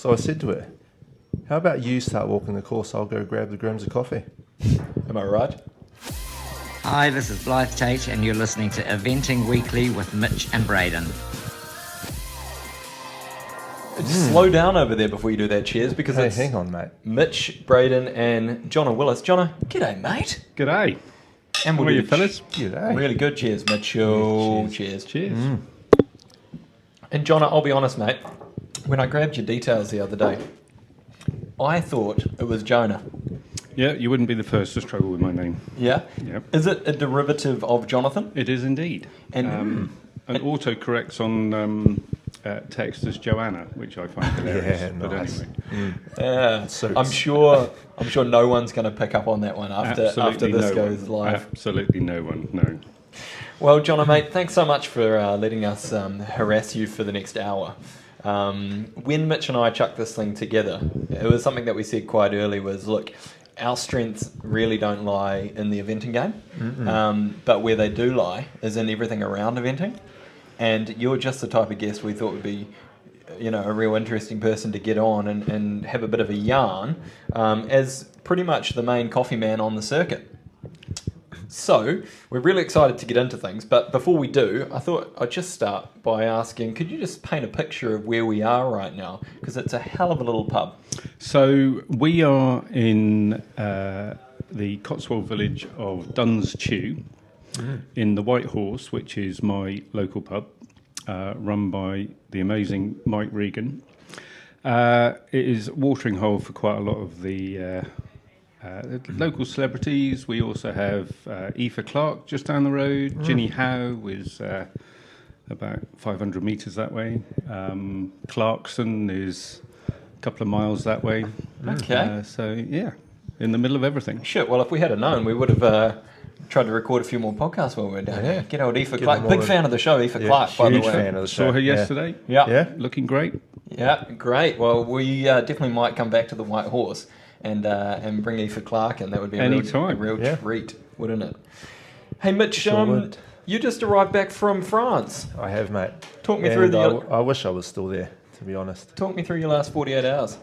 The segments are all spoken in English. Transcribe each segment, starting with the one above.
So I said to her, how about you start walking the course? I'll go grab the grams of coffee. Am I right? Hi, this is Blythe Tate, and you're listening to Eventing Weekly with Mitch and Braden. Just slow down over there before you do that, cheers, because Hey, it's hang on, mate. Mitch, Braden, and Jonna Willis. Jonna, g'day, mate. G'day. And How we'll are you, do fellas? G'day. really good. Cheers, Mitchell. Cheers. Cheers. And Jonna, I'll be honest, mate. When I grabbed your details the other day, I thought it was Jonah. Yeah, you wouldn't be the first to struggle with my name. Yeah? Yep. Is it a derivative of Jonathan? It is indeed. And And autocorrects on text as Joanna, which I find hilarious. Yeah, But nice. anyway, yeah, Suits. I'm sure no one's going to pick up on that one after absolutely this no goes one. live. Absolutely no one. No. Well, Jonna, mate, thanks so much for letting us harass you for the next hour. When Mitch and I chucked this thing together, it was something that we said quite early was, look, our strengths really don't lie in the eventing game, but where they do lie is in everything around eventing. And you're just the type of guest we thought would be, a real interesting person to get on and have a bit of a yarn as pretty much the main coffee man on the circuit. So, we're really excited to get into things, but before we do, I thought I'd just start by asking, could you just paint a picture of where we are right now? Because it's a hell of a little pub. So we are in the Cotswold village of Duns Chew, in the White Horse, which is my local pub, run by the amazing Mike Regan. It is a watering hole for quite a lot of the local celebrities. We also have Aoife Clarke just down the road. Ginny Howe is about 500 metres that way. Clarkson is a couple of miles that way. Okay. So, yeah, in the middle of everything. Shit, well, if we had known, we would have tried to record a few more podcasts while we were down here. Get old Aoife Clarke. Big fan of the show, Aoife Clarke, by the huge way. fan of the show. Saw her yesterday. Yeah. Looking great. Yeah, great. Well, we definitely might come back to the White Horse and bring Aoife Clarke in. That would be a Anytime. real Yeah. treat, wouldn't it? Hey, Mitch, Sure would. you just arrived back from France. I have, mate. Talk me through I wish I was still there, to be honest. Talk me through your last 48 hours.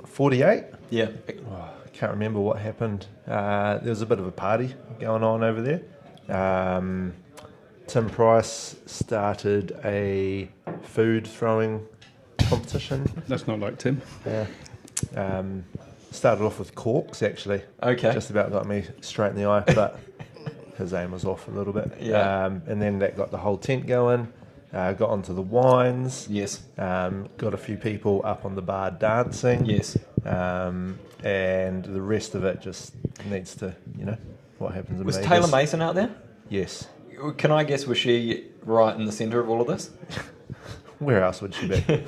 48? Yeah. I can't remember what happened. There was a bit of a party going on over there. Tim Price started a food throwing competition. That's not like Tim. Yeah. Started off with corks, actually. Okay. Just about got me straight in the eye, but his aim was off a little bit. Yeah. And then that got the whole tent going. Got onto the wines. Yes. Got a few people up on the bar dancing. Yes. And the rest of it just needs to, what happens in Was Vegas. Taylor Mason out there? Yes. Can I guess, was she right in the centre of all of this? Where else would she be?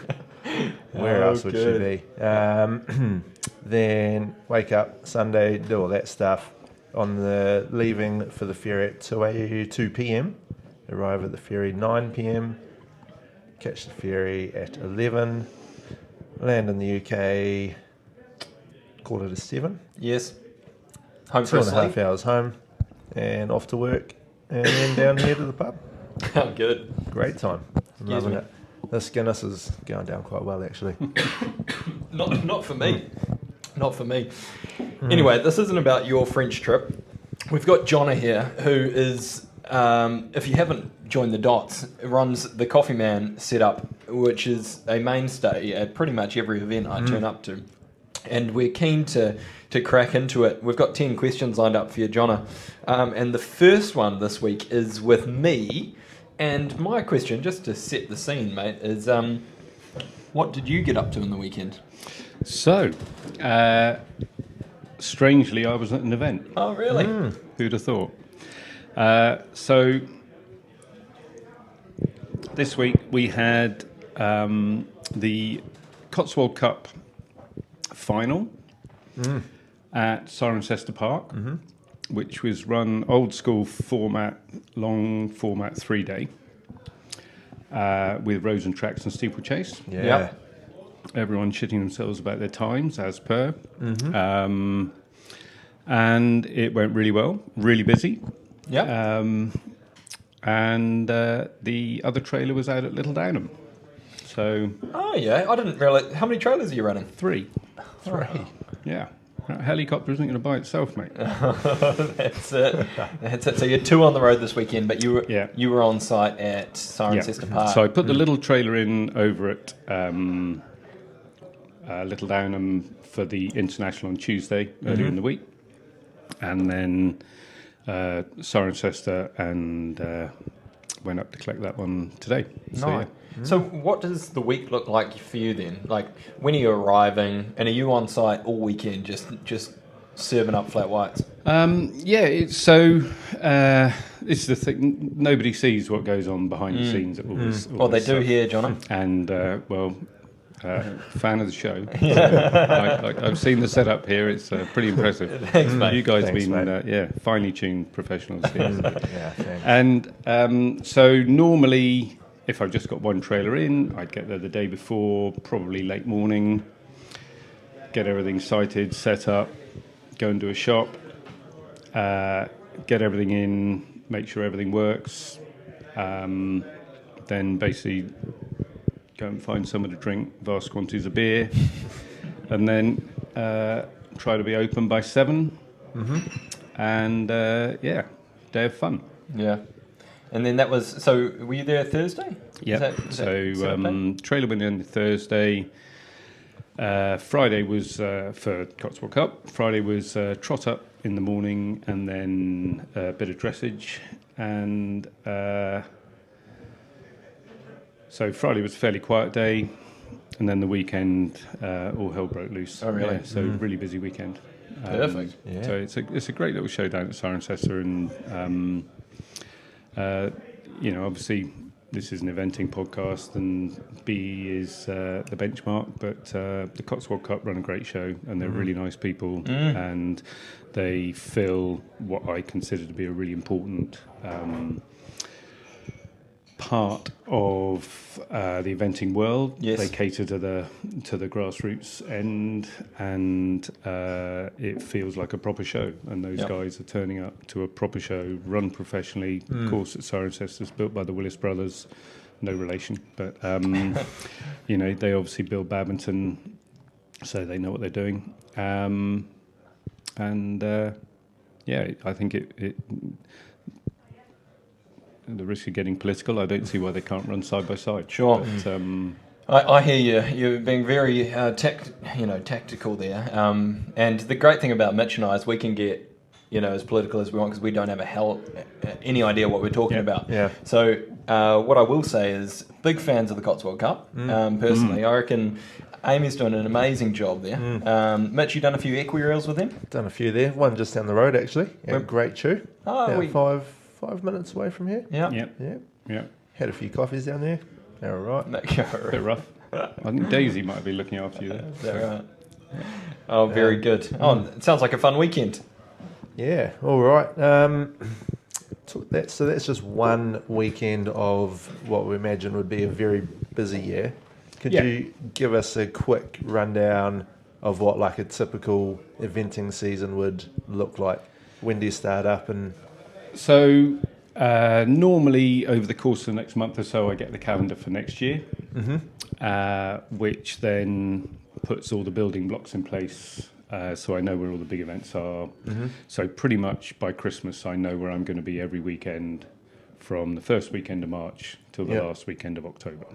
Where else would she be? Then wake up Sunday, do all that stuff. On the leaving for the ferry at 2 p.m. Arrive at the ferry 9 p.m. Catch the ferry at 11. Land in the UK. Call it a 7. Yes. Home for a 2.5 sleep? hours home. And off to work. And then down here to the pub. Oh, good. Great time. I'm Excuse loving me. it. This Guinness is going down quite well, actually. Not for me. Not for me. Anyway, this isn't about your French trip. We've got Jonna here, who is, if you haven't joined the dots, runs the Coffee Man setup, which is a mainstay at pretty much every event I turn up to. And we're keen to crack into it. We've got 10 questions lined up for you, Jonna. And the first one this week is with me. And my question, just to set the scene, mate, is what did you get up to in the weekend? So, strangely, I was at an event. Oh, really? Who'd have thought? So, this week we had the Cotswold Cup final at Cirencester Park, which was run old school format, long format 3-day, with roads and tracks and steeplechase. Yeah. Yep. Everyone shitting themselves about their times, as per. And it went really well, really busy. Yeah. And the other trailer was out at Little Downham. So Oh yeah, I didn't realise. How many trailers are you running? 3. Yeah. That helicopter isn't going to buy itself, mate. That's it. That's it. So you're 2 on the road this weekend, but you were on site at Cirencester Park. So I put the little trailer in over at Little Downham for the International on Tuesday, earlier in the week. And then Cirencester and went up to collect that one today. Nice. So, yeah. So what does the week look like for you then? Like, when are you arriving, and are you on site all weekend just serving up flat whites? It's the thing. Nobody sees what goes on behind the scenes at all this. Well, they do here, Jonna. And fan of the show. I've seen the setup here. It's pretty impressive. Thanks, mate. You guys Thanks, have been finely tuned professionals here. Yeah, thanks. And so normally, if I've just got one trailer in, I'd get there the day before, probably late morning, get everything sighted, set up, go and do a shop, get everything in, make sure everything works, then basically go and find somewhere to drink vast quantities of beer, and then try to be open by 7, and day of fun. Yeah. And then that was, so were you there Thursday? Yeah. So trailer went in Thursday. Friday was for Cotswold Cup. Friday was trot up in the morning, and then a bit of dressage. And so Friday was a fairly quiet day, and then the weekend all hell broke loose. Oh, really? Yeah, so really busy weekend. Perfect. Yeah. So it's a great little show down at Cirencester, and obviously this is an eventing podcast, and B is the benchmark, but the Cotswold Cup run a great show, and they're really nice people, and they fill what I consider to be a really important part of the eventing world. Yes. They cater to the grassroots end, and it feels like a proper show, and those guys are turning up to a proper show run professionally. Of course, at Cirencester's built by the Willis brothers, no relation, but they obviously build badminton, so they know what they're doing, I think it the risk of getting political, I don't see why they can't run side by side. Sure. But, I hear you. You're being very tactical there. And the great thing about Mitch and I is we can get as political as we want, because we don't have any idea what we're talking about. Yeah. So what I will say is, big fans of the Cotswold Cup. Personally, I reckon Amy's doing an amazing job there. Mitch, you done a few equi-rails with him? Done a few there. One just down the road, actually. At Great Chew. Oh, 5 minutes away from here. Yeah. yeah, Had a few coffees down there. They were all right. a bit rough. I think Daisy might be looking after you there. Is that right? Oh, very good. Oh, it sounds like a fun weekend. Yeah, all right. So that's just one weekend of what we imagine would be a very busy year. Could you give us a quick rundown of what like a typical eventing season would look like? When do you start up? And so normally over the course of the next month or so, I get the calendar for next year, which then puts all the building blocks in place, so I know where all the big events are. So pretty much by Christmas, I know where I'm going to be every weekend from the first weekend of March till the last weekend of October.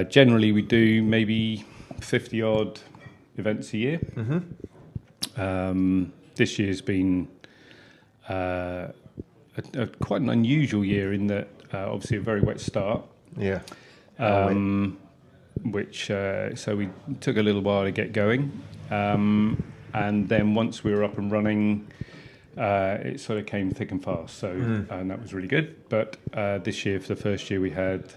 Generally, we do maybe 50-odd events a year. This year's been quite an unusual year in that obviously a very wet start. yeah, Which so we took a little while to get going, and then once we were up and running, it sort of came thick and fast. So and that was really good. But this year, for the first year, we had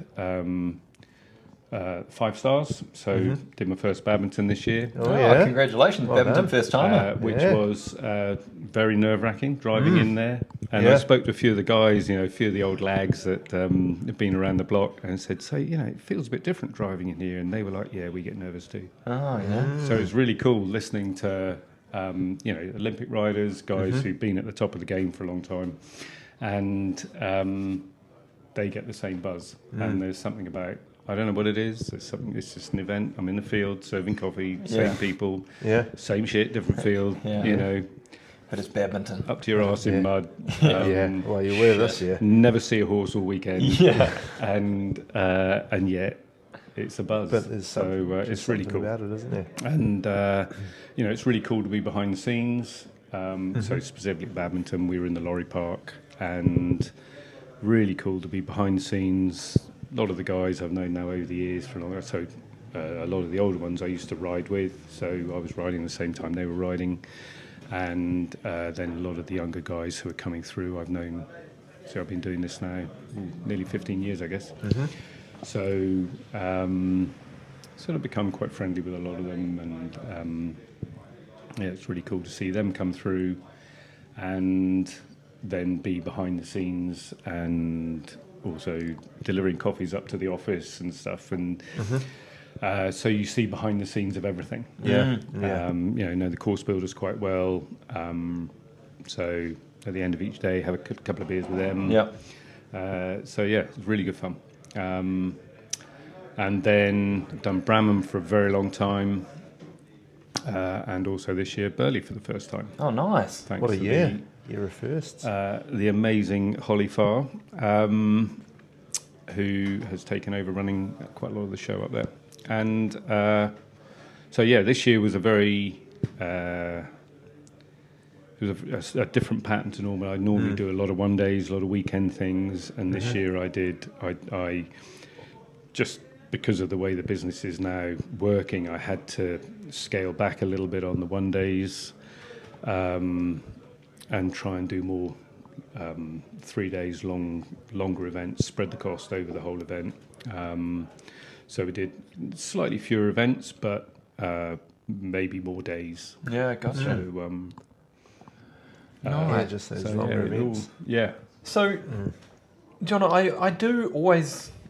5 stars. So did my first badminton this year. Oh, yeah. Congratulations, Well badminton done. first timer. Which was very nerve-wracking, driving in there. And I spoke to a few of the guys, a few of the old lags that have been around the block, and said, so, it feels a bit different driving in here. And they were like, yeah, we get nervous too. Oh, yeah. So it's really cool listening to, Olympic riders, guys who've been at the top of the game for a long time. And they get the same buzz. And there's something about I don't know what it is. It's something. It's just an event. I'm in the field serving coffee, same people, same shit, different field. You know, but it's badminton. Up to your arse in mud. Well, you were this year. Never see a horse all weekend. Yeah, and yet it's a buzz. But there's so it's really cool about it, isn't there? And you know, it's really cool to be behind the scenes. So specifically badminton, we were in the lorry park, and really cool to be behind the scenes. A lot of the guys I've known now over the years for long. So a lot of the older ones I used to ride with. So I was riding the same time they were riding, and then a lot of the younger guys who are coming through I've known. So I've been doing this now nearly 15 years, I guess. So sort of become quite friendly with a lot of them, and yeah, it's really cool to see them come through and then be behind the scenes and also delivering coffees up to the office and stuff. And so you see behind the scenes of everything. You know the course builders quite well. So at the end of each day, have a couple of beers with them. So yeah, it's really good fun. And then I've done Bramham for a very long time. And also this year, Burley for the first time. Oh, nice. What a year. Year of firsts. The amazing Holly Farr, who has taken over running quite a lot of the show up there. And so, yeah, this year was a very... it was a different pattern to normal. I normally do a lot of one days, a lot of weekend things. And this year I just... because of the way the business is now working, I had to scale back a little bit on the one days and try and do more 3 days longer events, spread the cost over the whole event. So we did slightly fewer events, but maybe more days. Yeah, gotcha. So, just those longer events. So, Jonna,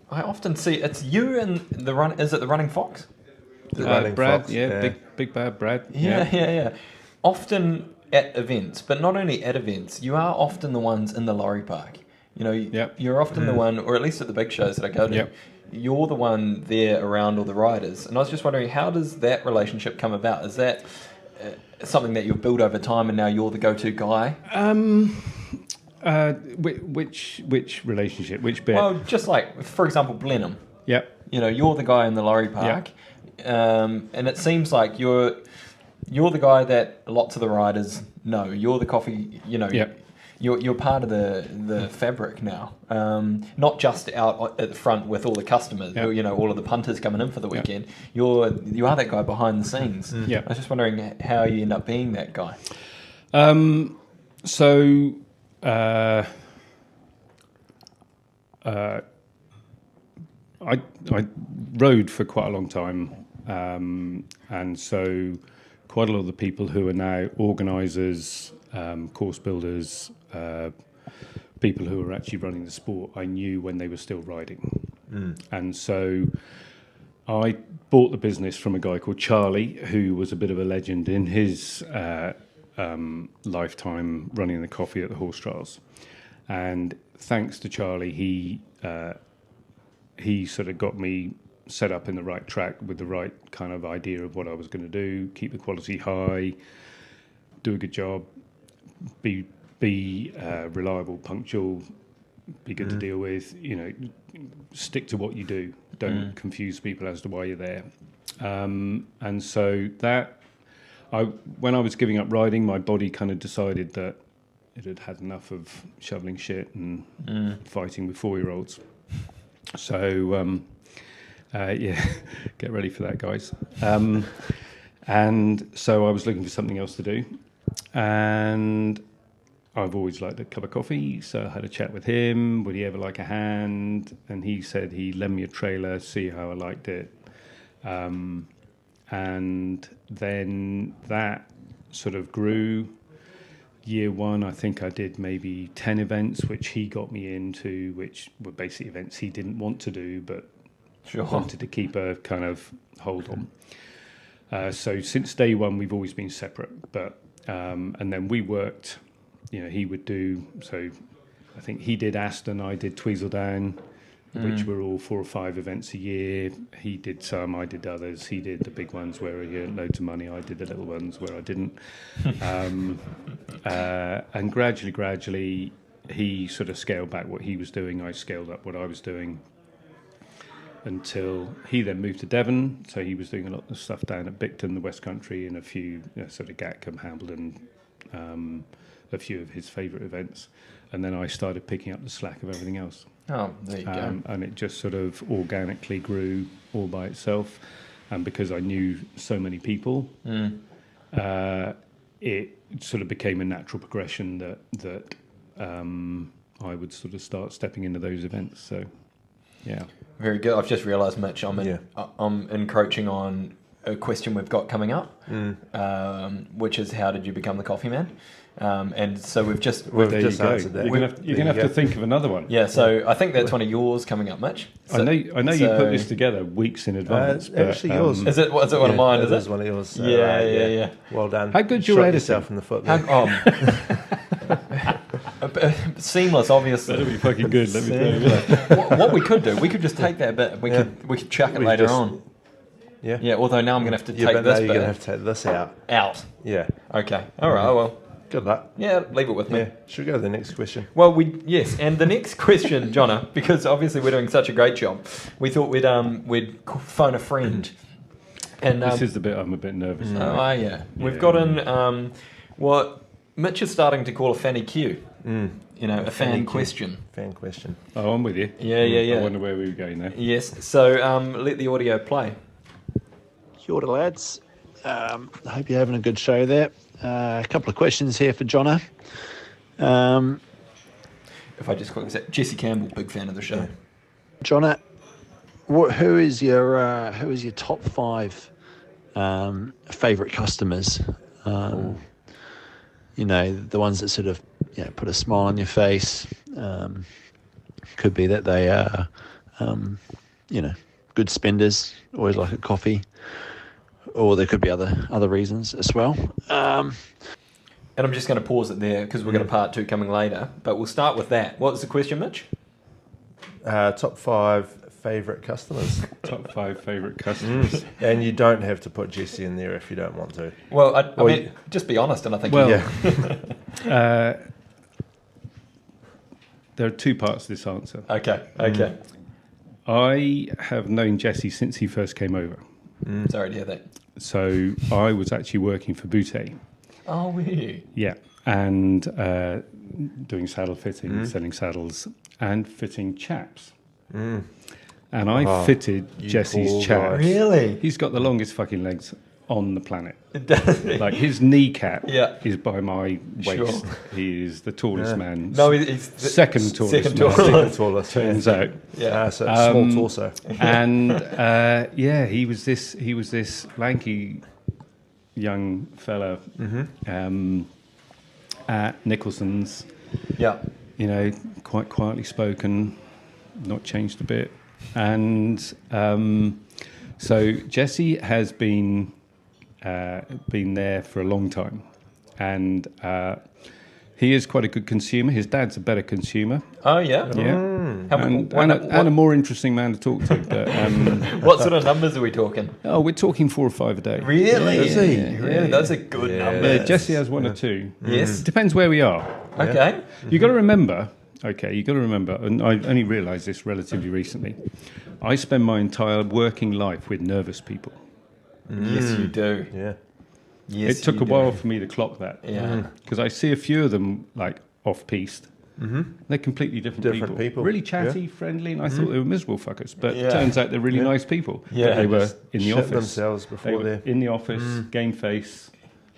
I often see it's you and the run. Is it the Running Fox? Running Brad, Fox, big bad Brad. Yeah. Often at events, but not only at events, you are often the ones in the lorry park. You know, you're often the one, or at least at the big shows that I go to, you're the one there around all the riders. And I was just wondering, how does that relationship come about? Is that something that you've built over time and now you're the go-to guy? Which relationship? Which bit? Well, just like, for example, Blenheim. Yep. You know, you're the guy in the lorry park. And it seems like you're the guy that lots of the riders know. You're the coffee, you know. Yep. You're part of the fabric now, not just out at the front with all the customers, you know, all of the punters coming in for the weekend. You are that guy behind the scenes. I was just wondering how you end up being that guy. I rode for quite a long time, and so quite a lot of the people who are now organisers, course builders, people who are actually running the sport, I knew when they were still riding. And so I bought the business from a guy called Charlie, who was a bit of a legend in his lifetime running the coffee at the horse trials. And thanks to Charlie, he sort of got me set up in the right track with the right kind of idea of what I was going to do, keep the quality high, do a good job, be reliable, punctual, be good to deal with, you know, stick to what you do, don't confuse people as to why you're there. And so that, when I was giving up riding, my body kind of decided that it had had enough of shoveling shit and fighting with 4-year-olds. So, get ready for that, guys. And so I was looking for something else to do. And I've always liked a cup of coffee, so I had a chat with him. Would he ever like a hand? And he said he'd lend me a trailer, see how I liked it. And then that sort of grew. Year one, I think I did maybe 10 events, which he got me into, which were basically events he didn't want to do, but wanted to keep a kind of hold on. So since day one, we've always been separate. But and then we worked, you know, he would do, so I think he did Aston, I did Tweezledown, which were all 4 or 5 events a year. He did some, I did others. He did the big ones where he earned loads of money. I did the little ones where I didn't. And gradually, he sort of scaled back what he was doing. I scaled up what I was doing until he then moved to Devon. So he was doing a lot of stuff down at Bicton, the West Country, and a few sort of Gatcombe, Hambledon, a few of his favourite events. And then I started picking up the slack of everything else. Oh, there you go. And it just sort of organically grew all by itself. And because I knew so many people, it sort of became a natural progression that I would sort of start stepping into those events. So, yeah. Very good. I've just realised, Mitch, I'm encroaching on a question we've got coming up, which is how did you become the coffee man? And so we've just answered that. You're going to have to think of another one. Yeah, so I think that's one of yours coming up, Mitch. So, I know you put this together weeks in advance. It's actually yours. Is it one of mine? It is one of yours. So, yeah. Well done. How good's your Shot editing? yourself in the foot there. Seamless, obviously. That'll be fucking good. Let me tell you. What we could do, we could just take that bit. We could chuck it later on. Yeah. Yeah. Although now I'm going to have to take but this now you're bit going to have to take this out. out. Yeah. Okay. All right. Well. Good luck. Yeah. Leave it with me. Yeah. Should we go to the next question? Well, yes, and the next question, Jonna, because obviously we're doing such a great job, we thought we'd phone a friend. And This is the bit I'm a bit nervous about. Oh yeah, we've got in what Mitch is starting to call a fanny Q. A fan question. Fan question. Oh, I'm with you. Yeah. I wonder where we were going there. Yes. So let the audio play. Kia ora, lads. I hope you're having a good show there. A couple of questions here for Jonna. If I just quickly say, Jesse Campbell, big fan of the show. Jonna, who is your top 5 favourite customers? The ones that sort of put a smile on your face. Could be that they are, good spenders, always like a coffee. Or there could be other reasons as well. And I'm just going to pause it there because we've got a part 2 coming later. But we'll start with that. What was the question, Mitch? Top 5 favourite customers. Top 5 favourite customers. And you don't have to put Jesse in there if you don't want to. Well, I mean, just be honest, and I think There are 2 parts to this answer. Okay. I have known Jesse since he first came over. Sorry to hear that. So I was actually working for Boutte. Oh, were you? Yeah, and doing saddle fitting, selling saddles, and fitting chaps. And I fitted Jesse's chap. Really? He's got the longest fucking legs on the planet. Does he? Like his kneecap Yeah. is by my waist. Sure. He is the tallest man. No, he's the second tallest second man. tallest. Tallest. Turns out. Yeah. So small torso. And he was this lanky young fella at Nicholson's. Yeah. Quite quietly spoken, not changed a bit. And so Jesse has been there for a long time, and he is quite a good consumer. His dad's a better consumer. Oh, yeah? Yeah. And a more interesting man to talk to. But, what sort of numbers are we talking? oh, we're talking 4 or 5 a day. Really? Is he? Really? That's a good number. Yeah, Jesse has 1 or 2. Yes. Depends where we are. Okay. You got to remember, and I only realised this relatively recently, I spend my entire working life with nervous people. Yes, you do. Yeah. Yes, It took you a do. while for me to clock that. Yeah. Because I see a few of them, like, off-piste. They're completely different people. Really chatty, friendly, and I thought they were miserable fuckers. But Yeah. it turns out they're really nice people. Yeah. They were in the Shit office. themselves They before were they're... in the office, game face.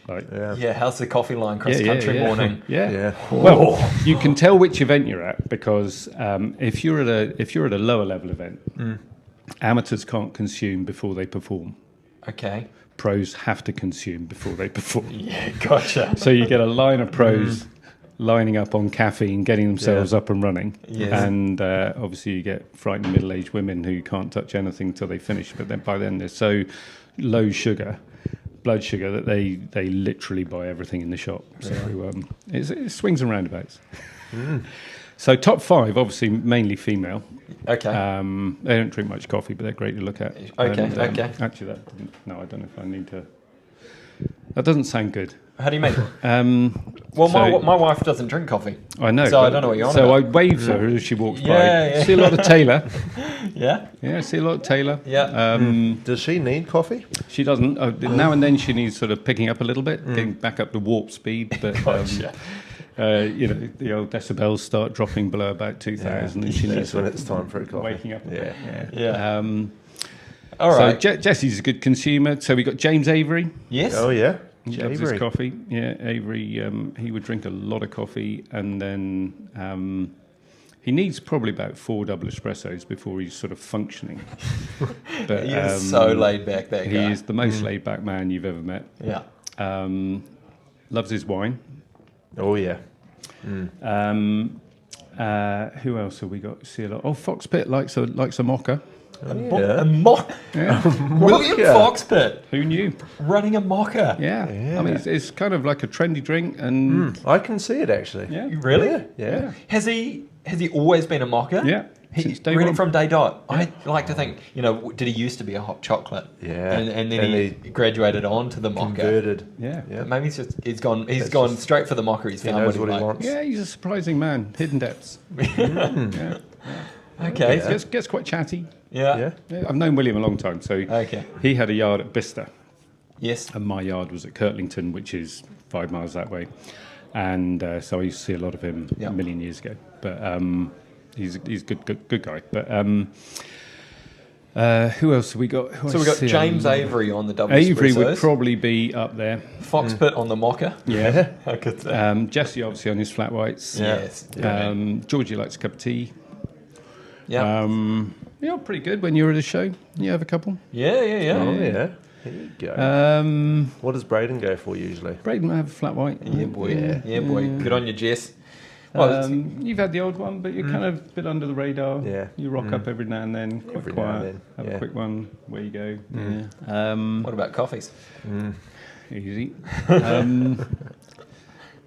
Like, Yeah, how's the coffee line cross-country morning? Yeah. Yeah. Well, you can tell which event you're at because if you're at a lower level event, amateurs can't consume before they perform. Okay. Pros have to consume before they perform. Yeah, gotcha. So you get a line of pros lining up on caffeine, getting themselves up and running. Yes. And obviously you get frightened middle-aged women who can't touch anything until they finish. But then by then they're so low sugar, blood sugar, that they literally buy everything in the shop. So it swings and roundabouts. So top 5, obviously mainly female. Okay. They don't drink much coffee, but they're great to look at. Okay, And, okay. Actually, I don't know if I need to. That doesn't sound good. How do you mean? Well, my wife doesn't drink coffee. I know. So I don't know what you're on So about. I wave to her as she walks by. Yeah. See a lot of Taylor. Yeah? Yeah, see a lot of Taylor. Yeah. Does she need coffee? She doesn't. Now and then she needs sort of picking up a little bit, getting back up to warp speed. But the old decibels start dropping below about 2,000, and she That's needs when it's time for a coffee. waking up. A bit. Yeah. All All right. right. So Jesse's a good consumer. So we got James Avery. Yes? Oh yeah, He loves Avery. his coffee. Yeah, Avery. He would drink a lot of coffee, and then he needs probably about 4 double espressos before he's sort of functioning. But He is so laid back, that guy. he is the most laid back man you've ever met. Yeah. Loves his wine. Oh yeah. Who else have we got? See a lot. Oh, Foxpit likes a mocha. A Yeah. mock. William Mocha. Foxpit Who knew? running a mocha. Yeah. Yeah. I mean, it's kind of like a trendy drink, and I can see it actually. yeah, Really? Yeah. Has he always been a mocker? yeah. He, Since day really one. from day dot. I like to think, did he used to be a hot chocolate? Yeah. And then And he he graduated on to the mocha. Converted. Yeah. Yeah. Maybe he's gone That's gone just- straight for the mocha. He's He found knows what what he likes. wants. Yeah, he's a surprising man. Hidden depths. Yeah. Okay. Yeah. Gets quite chatty. Yeah. Yeah. Yeah, I've known William a long time, so Okay. he had a yard at Bicester, Yes. and my yard was at Kirtlington, which is 5 miles that way. And so I used to see a lot of him Yeah. a million years ago. But he's a good guy. But who else have we got? So we got James Avery on the double Avery would espressos. probably be up there. Foxpit on the mocha. Yeah. I could say. Jesse obviously on his flat whites. Yes. Georgie likes a cup of tea. Yeah. Yeah, pretty good when you're at a show. You have a couple. Yeah. Oh yeah. Here you go. What does Braden go for usually? Braden will have a flat white. Yeah, boy. Yeah. Yeah, boy. Good on you, Jess. Well, You've had the old one, but you're kind of a bit under the radar. Yeah. You rock up every now and then, quite Every now quiet. and then, Have yeah. a quick one. Where you go? what about coffees? Easy.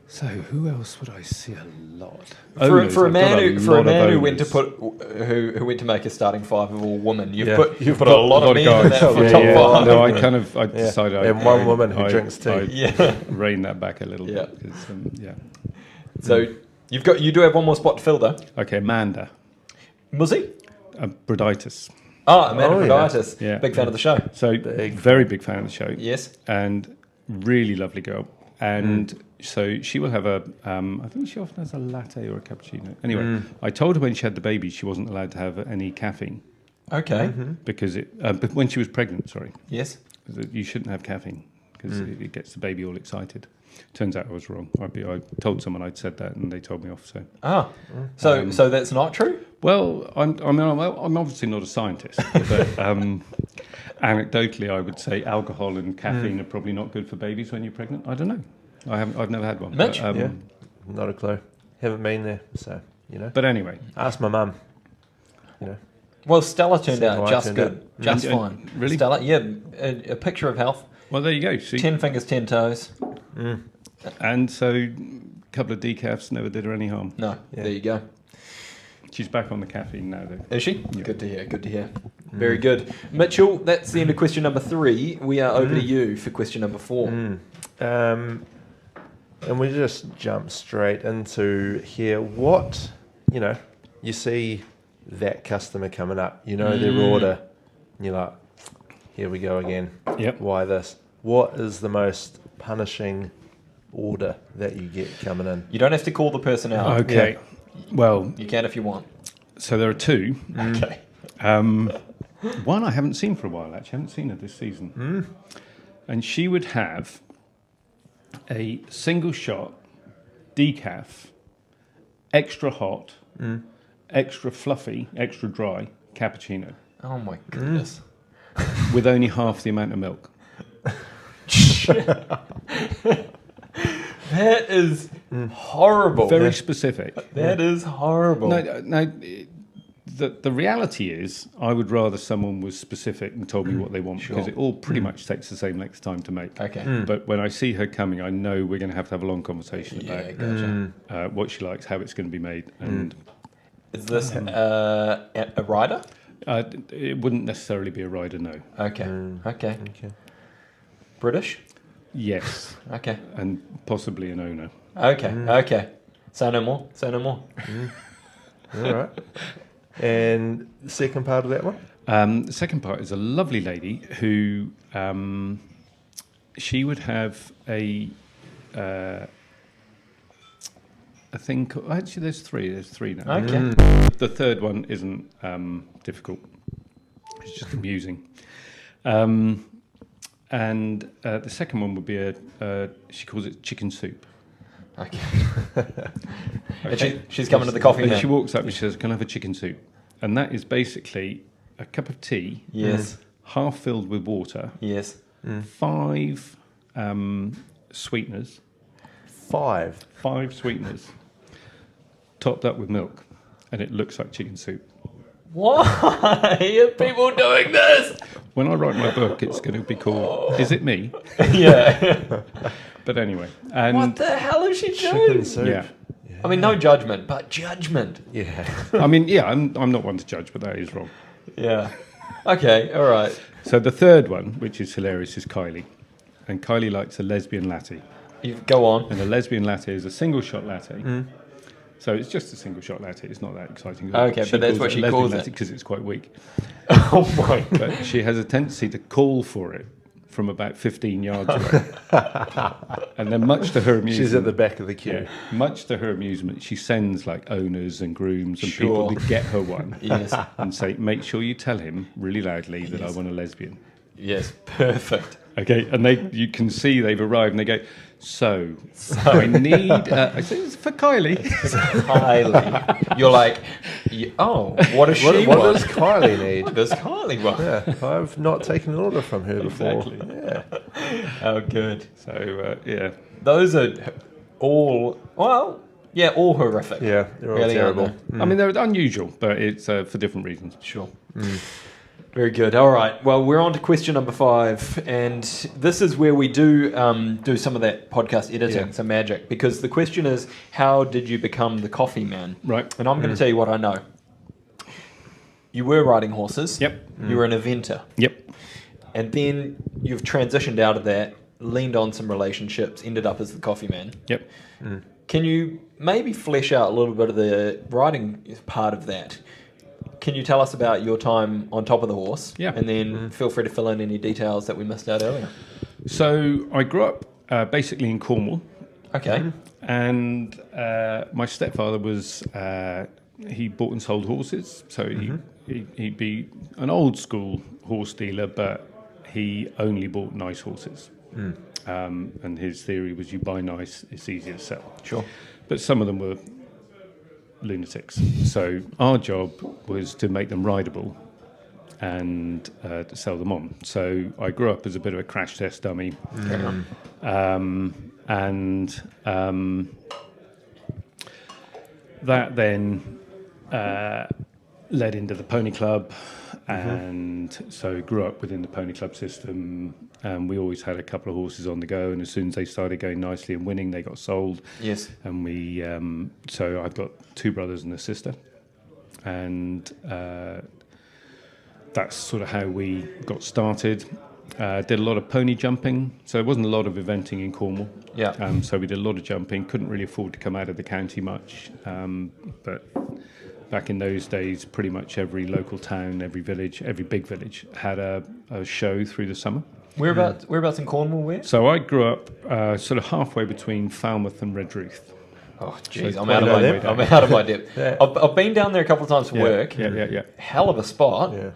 So who else would I see a lot? For a man who went to put. who went to make a starting 5 of all women, you've Yeah. put a lot of men in that for Yeah, top yeah. 5. No, I decided. And one woman who drinks tea. Yeah. Rein that back a little Yeah. bit. 'Cause, yeah. So you do have one more spot to fill though. Okay, Amanda. Muzzy? Broditis. Amanda Oh, yeah. Proditis. Yeah. Big fan of the show. So very big fan of the show. Yes. And really lovely girl. And so she will have I think she often has a latte or a cappuccino. Anyway, I told her when she had the baby she wasn't allowed to have any caffeine Okay. because but when she was pregnant, sorry, Yes. that you shouldn't have caffeine because it gets the baby all excited. Turns out I was wrong. I told someone I'd said that and they told me off. So So that's not true? well, I'm obviously not a scientist, but anecdotally, I would say alcohol and caffeine are probably not good for babies when you're pregnant. I don't know. I've never had one. Mitch? But, Yeah. Not a clue. Haven't been there, so but anyway, Ask my mum. Well, Stella turned See out how I just turned good. out. Just And- fine. really? Stella, yeah, a picture of health. well, there you go. See, 10 fingers, 10 toes. and so a couple of decafs never did her any harm. No, there you go. She's back on the caffeine now, though. Is she? Good to hear. Good to hear. Very good. Mitchell, that's the end of question number 3. We are over to you for question number 4. And we just jump straight into here. What, you see that customer coming up, their order, and you're like, here we go again. Yep. Why this? What is the most punishing order that you get coming in? You don't have to call the person out. Okay. Well, You can if you want. so there are 2. Okay. One I haven't seen for a while, actually. I haven't seen her this season. And she would have a single shot, decaf, extra hot, extra fluffy, extra dry cappuccino Oh my goodness. with only half the amount of milk. That is horrible. Very specific. That is horrible. No, the reality is, I would rather someone was specific and told me what they want, because it all pretty much takes the same length of time to make. Okay. But when I see her coming, I know we're going to have a long conversation about what she likes, how it's going to be made. And Is this a rider? it wouldn't necessarily be a rider, no. Okay. Okay. British? Yes, Okay. and possibly an owner. Okay. Okay. Say no more. Say no more. All right. And the second part of that one? The second part is a lovely lady who she would have a thing. Actually, there's three now. Okay. The third one isn't difficult. It's just amusing. And the second one would be she calls it chicken soup. Okay. And she's coming to the coffee And man. she walks up and she says, "Can I have a chicken soup?" And that is basically a cup of tea, Yes. half filled with water, Yes. 5 sweeteners, 5. 5 sweeteners, topped up with milk, and it looks like chicken soup. Why are people doing this? When I write my book, it's going to be called "Is It Me?" Yeah. But anyway, and What the hell is she Chicken doing? soup. yeah, I mean, no judgment, but judgment. Yeah. I mean, yeah, I'm not one to judge, but that is wrong. Yeah. Okay. All right. So the third one, which is hilarious, is Kylie, and Kylie likes a lesbian latte, You go on. and a lesbian latte is a single shot latte. So it's just a single shot latte. It's not that exciting. Okay, but that's what she calls it. because it's quite weak. Oh my god. But she has a tendency to call for it from about 15 yards away. And then much to her amusement... She's at the back of the queue. Yeah, much to her amusement, she sends like owners and grooms and Sure. people to get her one. Yes. And say, make sure you tell him really loudly that I Yes. want a lesbian. Yes. Perfect. Okay, and you can see they've arrived and they go, so I need... I say, it's for Kylie. Kylie. You're like, what does she What want? does Kylie need? What does Kylie want? Yeah, I've not taken an order from her before. Exactly. Yeah. Oh, good. So, yeah. Those are all, all horrific. Yeah, they're all Really, aren't terrible. they? I mean, they're unusual, but it's for different reasons. Sure. Very good. All right. Well, we're on to question number 5, and this is where we do some of that podcast editing, some magic, because the question is, how did you become the coffee man? Right. And I'm going to tell you what I know. You were riding horses. Yep. You were an eventer. Yep. And then you've transitioned out of that, leaned on some relationships, ended up as the coffee man. Yep. Can you maybe flesh out a little bit of the riding part of that? Can you tell us about your time on top of the horse? Yeah. And then feel free to fill in any details that we missed out earlier. So I grew up basically in Cornwall, Okay. and my stepfather was he bought and sold horses. So he'd be an old school horse dealer, but he only bought nice horses. And his theory was, you buy nice, it's easier to sell. Sure. But some of them were lunatics. So our job was to make them rideable and to sell them on. So I grew up as a bit of a crash test dummy. And that then led into the pony club, and so grew up within the pony club system. We always had a couple of horses on the go, and as soon as they started going nicely and winning, they got sold. Yes. And we, so I've got 2 brothers and a sister, and that's sort of how we got started. Did a lot of pony jumping, so there wasn't a lot of eventing in Cornwall. Yeah. So we did a lot of jumping. Couldn't really afford to come out of the county much, but back in those days, pretty much every local town, every village, every big village had a show through the summer. Whereabouts in Cornwall, where? So I grew up sort of halfway between Falmouth and Redruth. Oh, jeez, So I'm out of quite a my way down. I'm out of my depth. Yeah. I've been down there a couple of times for work. Yeah. Hell of a spot. Yeah.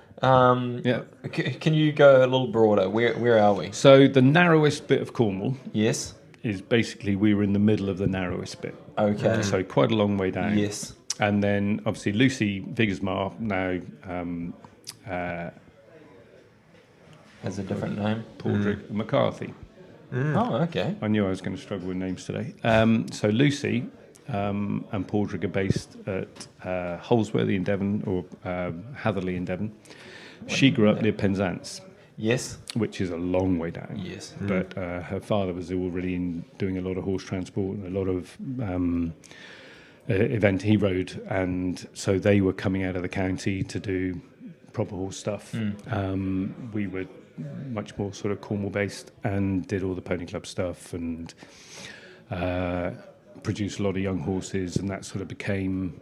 Yeah. Can you go a little broader? Where are we? So the narrowest bit of Cornwall Yes. is basically, we were in the middle of the narrowest bit. Okay. So quite a long way down. Yes. And then obviously Lucy Vigersmar now Has a different name. Padraig McCarthy. Oh, okay. I knew I was going to struggle with names today. So Lucy and Padraig are based at Holsworthy in Devon, or Hatherley in Devon. She grew up near Penzance, Yes. which is a long way down. Yes. But her father was already doing a lot of horse transport and a lot of event he rode, and so they were coming out of the county to do proper horse stuff. We were much more sort of Cornwall based and did all the pony club stuff and produced a lot of young horses, and that sort of became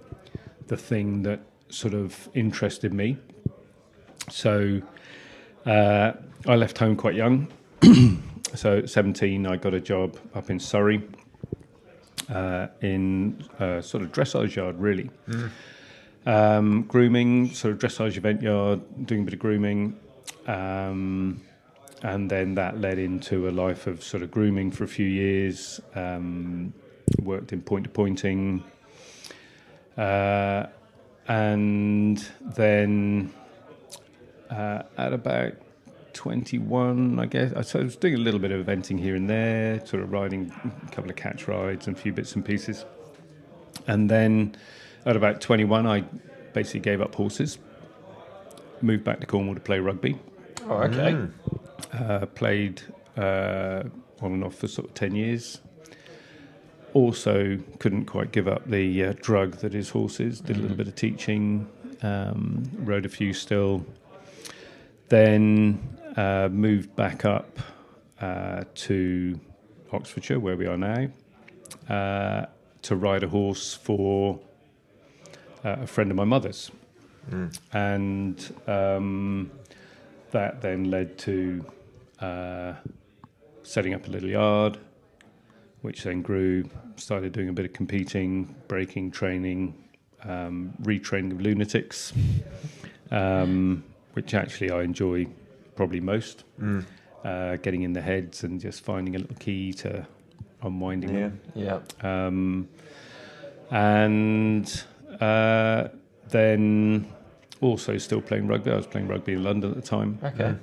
the thing that sort of interested me. So I left home quite young. So at 17 I got a job up in Surrey in a sort of dressage yard, really. Grooming, sort of dressage event yard, doing a bit of grooming. And then that led into a life of sort of grooming for a few years. Worked in point-to-pointing. And then at about 21, I guess, so I was doing a little bit of eventing here and there, sort of riding a couple of catch rides and a few bits and pieces. And then at about 21, I basically gave up horses, moved back to Cornwall to play rugby. Oh, okay. Played on and off for sort of 10 years. Also couldn't quite give up the drug that is horses. Did a little bit of teaching, rode a few still. Then moved back up to Oxfordshire, where we are now, to ride a horse for a friend of my mother's. And that then led to setting up a little yard, which then grew, started doing a bit of competing, breaking, training, retraining of lunatics, which actually I enjoy probably most, getting in the heads and just finding a little key to unwinding them. Yeah. And then also still playing rugby. I was playing rugby in London at the time. Okay.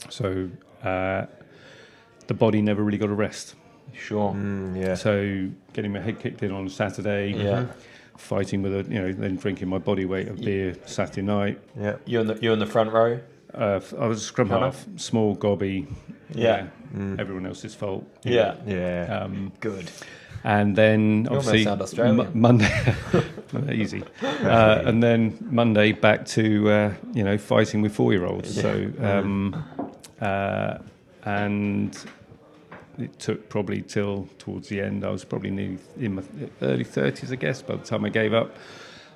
So the body never really got a rest. Sure. Yeah. So getting my head kicked in on Saturday, fighting with then drinking my body weight of beer Saturday night. Yeah. You in the front row? I was a scrum half, small, gobby. Yeah. Everyone else's fault. Yeah. Yeah. Good. And then You almost obviously sound Australian. Monday, easy. And then Monday back to fighting with 4-year-olds. Yeah. So and it took probably till towards the end. I was probably nearly in my early 30s, I guess, by the time I gave up.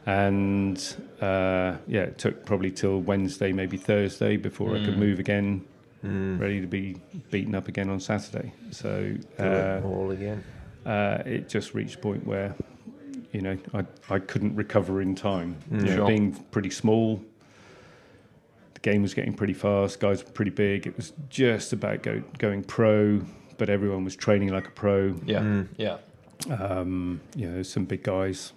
And it took probably till Wednesday, maybe Thursday, before I could move again, ready to be beaten up again on Saturday. So all again. It just reached a point where, I couldn't recover in time. Sure. Being pretty small, the game was getting pretty fast, guys were pretty big. It was just about going pro, but everyone was training like a pro. Yeah. Yeah. Some big guys.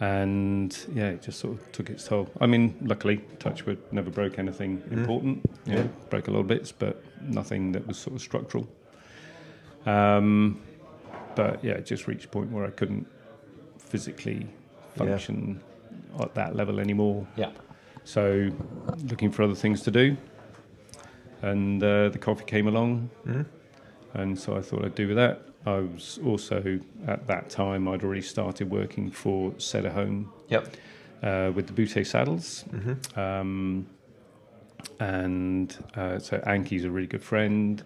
And it just sort of took its toll. I mean, luckily, touch wood, never broke anything important. Broke a lot of bits, but nothing that was sort of structural. But it just reached a point where I couldn't physically function at that level anymore. Yeah. So looking for other things to do, and the coffee came along, and so I thought I'd do with that. I was also, at that time, I'd already started working for Setter Home with the Boutte saddles. So Anki's a really good friend,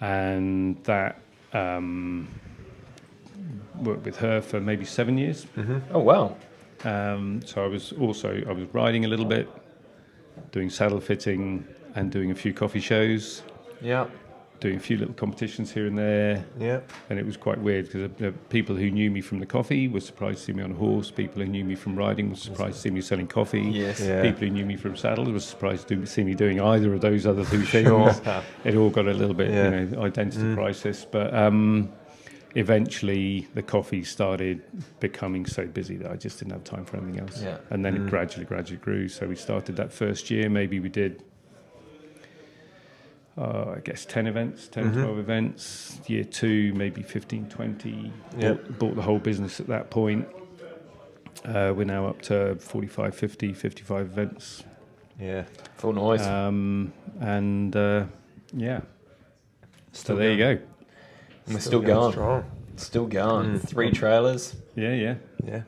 and that worked with her for maybe 7 years. Oh, wow. So I was riding a little bit, doing saddle fitting and doing a few coffee shows. Yeah. Doing a few little competitions here and there. Yeah. And it was quite weird because people who knew me from the coffee were surprised to see me on a horse. People who knew me from riding were surprised to see me selling coffee. Yes. Yeah. People who knew me from saddles were surprised to see me doing either of those other two things. It all got a little bit, identity crisis. But eventually the coffee started becoming so busy that I just didn't have time for anything else. Yeah. And then it gradually grew. So we started that first year. Maybe we did, I guess 10 events, 10, 12 events. Year 2, maybe 15, 20. Bought the whole business at that point. We're now up to 45, 50, 55 events. Yeah. Full noise. So there you go. And we're still going. Strong. Still going. 3 trailers. Yeah.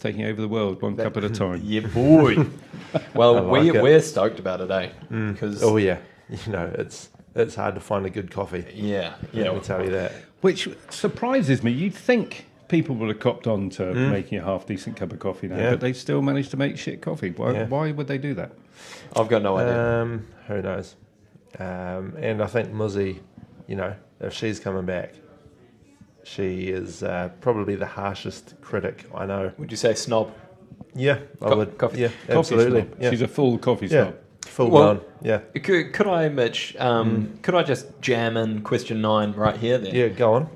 Taking over the world one cup at a time. Yeah, boy. Well, like it. we're stoked about it, eh? Because Oh yeah, it's hard to find a good coffee. yeah. Let me tell you that. Which surprises me. You'd think people would have copped on to making a half decent cup of coffee now, but they still manage to make shit coffee. Why would they do that? I've got no idea. Who knows? And I think Muzzy, if she's coming back, she is probably the harshest critic I know. Would you say snob? Yeah, I would. Coffee. Yeah, Coffee absolutely. snob. Yeah. She's a full coffee Yeah, snob. full Well- blown. Yeah, Could I, Mitch? Could I just jam in question 9 right here then? yeah. Go on.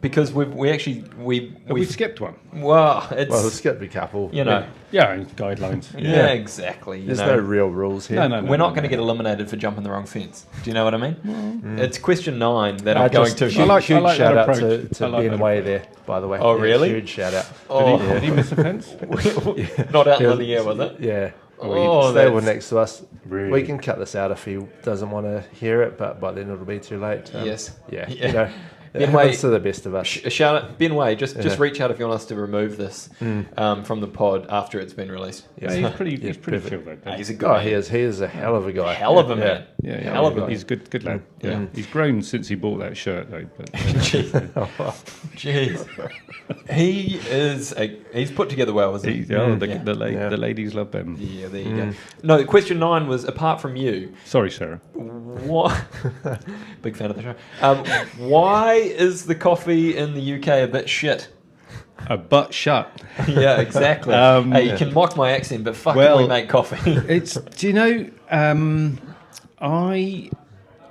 Because we We skipped one. well, it's Well, there's got to be a couple. Yeah, Guidelines. exactly. There's no real rules here. No. We're not going to get eliminated for jumping the wrong fence. Do you know what I mean? It's question 9 that I'm going to. Huge, I like huge that shout out approach. to I like Ben that Way there, by the way. Oh, really? Huge shout out. Did he miss a fence? Not out in the air, was it? Yeah. Oh, they were that's- next to us. Really? We can cut this out if he doesn't want to hear it, but by then it'll be too late. Yes. Yeah. Yeah. It Ben happens Way- to the best of us. Shout out, Ben Way. Just reach out if you want us to remove this from the pod after it's been released. Yeah. He's pretty perfect. chill though. He's a good Oh, man. he is a hell of a guy. Hell of a man. Yeah, Hell of a he's good lad. Yeah. Mm. He's grown since he bought that shirt though. But Jeez. He's put together well, isn't he? the ladies love them. Yeah, there you go. No, question 9 was, apart from you, Sorry, Sarah. what? Big fan of the show. Why is the coffee in the UK a bit shit? A butt shut. Yeah, exactly. Hey, you can mock my accent, but fucking Well- we make coffee. Do you know?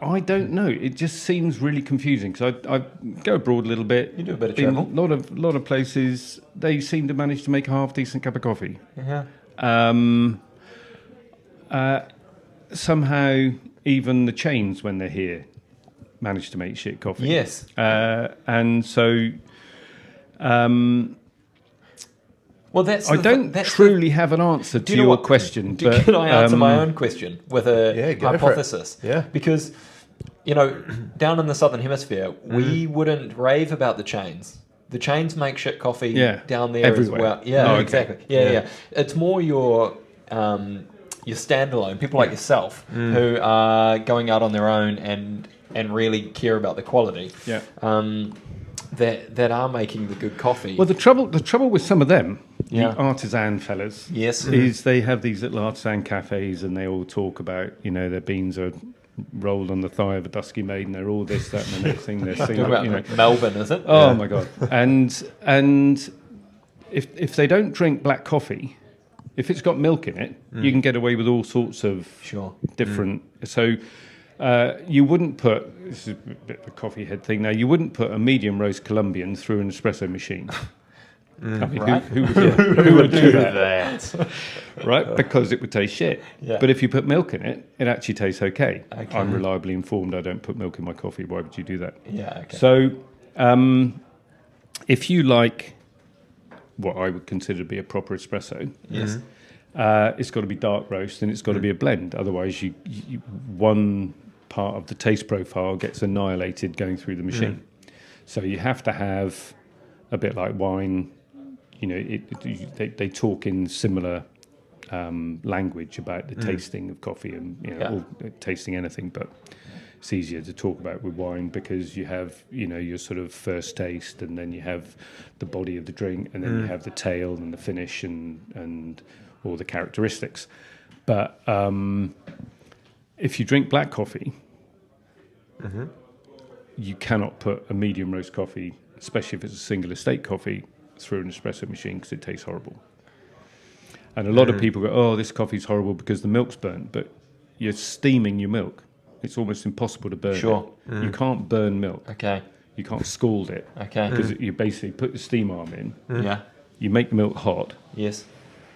I don't know. It just seems really confusing because I go abroad a little bit. You do a bit of Been travel. lot of places. They seem to manage to make a half decent cup of coffee. Yeah. Somehow, even the chains when they're here manage to make shit coffee. Yes. And so. Well, that's. I don't truly have an answer to you know your what? question. But, Can I answer my own question with a Yeah, go for it. hypothesis? Yeah. Because, down in the Southern Hemisphere, we wouldn't rave about the chains. The chains make shit coffee down there everywhere. as well. Yeah, Oh, okay. exactly. Yeah. It's more your standalone, people like yourself, who are going out on their own and really care about the quality. Yeah. That are making the good coffee. Well, the trouble with some of them, Yeah. the artisan fellas, Yes. is they have these little artisan cafes and they all talk about, their beans are rolled on the thigh of a dusky maiden, they're all this, that, and the next thing. They're Talking singing, about Melbourne, is it? Oh my god! And if they don't drink black coffee, if it's got milk in it, you can get away with all sorts of Sure. different. So you wouldn't put, this is a bit of a coffee head thing now. You wouldn't put a medium roast Colombian through an espresso machine. I mean, Right. who would do that? Right, because it would taste shit. Yeah. But if you put milk in it, it actually tastes okay. Okay. I'm reliably informed. I don't put milk in my coffee. Why would you do that? Yeah, okay. So, if you like what I would consider to be a proper espresso, Yes. it's got to be dark roast and it's got to be a blend. Otherwise, you one part of the taste profile gets annihilated going through the machine. So you have to have a bit like wine. They talk in similar language about the tasting of coffee and or tasting anything, but it's easier to talk about with wine because you have your sort of first taste and then you have the body of the drink and then you have the tail and the finish and all the characteristics. But if you drink black coffee, you cannot put a medium roast coffee, especially if it's a single estate coffee, through an espresso machine because it tastes horrible. And a lot of people go, oh, this coffee's horrible because the milk's burnt, but you're steaming your milk. It's almost impossible to burn Sure. it. You can't burn milk. Okay. You can't scald it. Okay. Because you basically put the steam arm in, Yeah. you make the milk hot. Yes.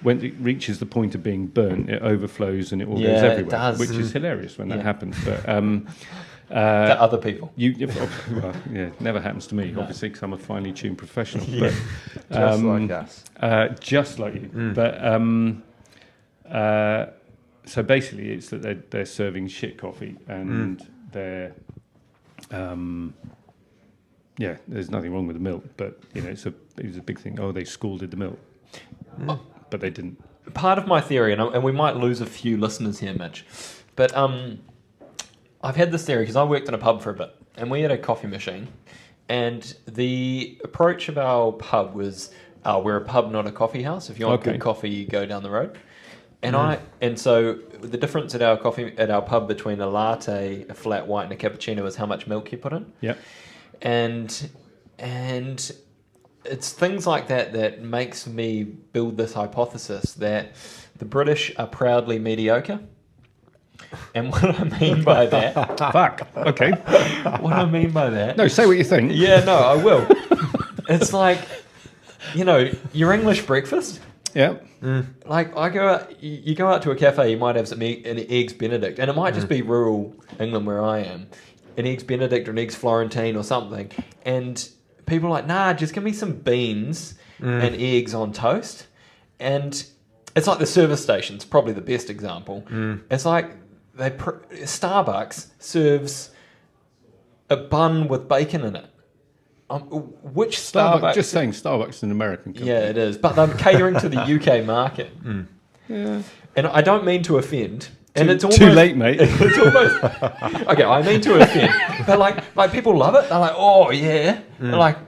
When it reaches the point of being burnt, it overflows and it all Yeah, goes it everywhere, does. which is hilarious when that Yeah. happens. But to other people. Well, yeah, it never happens to me, obviously, because I'm a finely tuned professional. Yeah. But, Just like us. just like you. But so basically, it's that they're serving shit coffee, and they're there's nothing wrong with the milk, but it was a big thing. Oh, they scalded the milk, but they didn't. Part of my theory, and we might lose a few listeners here, Mitch, but I've had this theory because I worked in a pub for a bit, and we had a coffee machine, and the approach of our pub was, we're a pub, not a coffee house. If you want good coffee, you go down the road. And so the difference at our pub between a latte, a flat white, and a cappuccino is how much milk you put in. Yeah. And it's things like that makes me build this hypothesis that the British are proudly mediocre. And what I mean by that... Fuck, okay. What I mean by that... No, say what you think. Yeah, no, I will. It's like, your English breakfast... Yeah. Like, you go out to a cafe, you might have an Eggs Benedict, and it might just be rural England where I am, an Eggs Benedict or an Eggs Florentine or something, and people are like, nah, just give me some beans and eggs on toast. And it's like the service station's probably the best example. It's like Starbucks serves a bun with bacon in it. Which Starbucks? Just saying Starbucks is an American company. Yeah, it is. But they're catering to the UK market. Yeah. And I don't mean to offend. And it's almost, too late, mate. It's almost... Okay, I mean to offend. But like people love it. They're like, oh, yeah. They're like,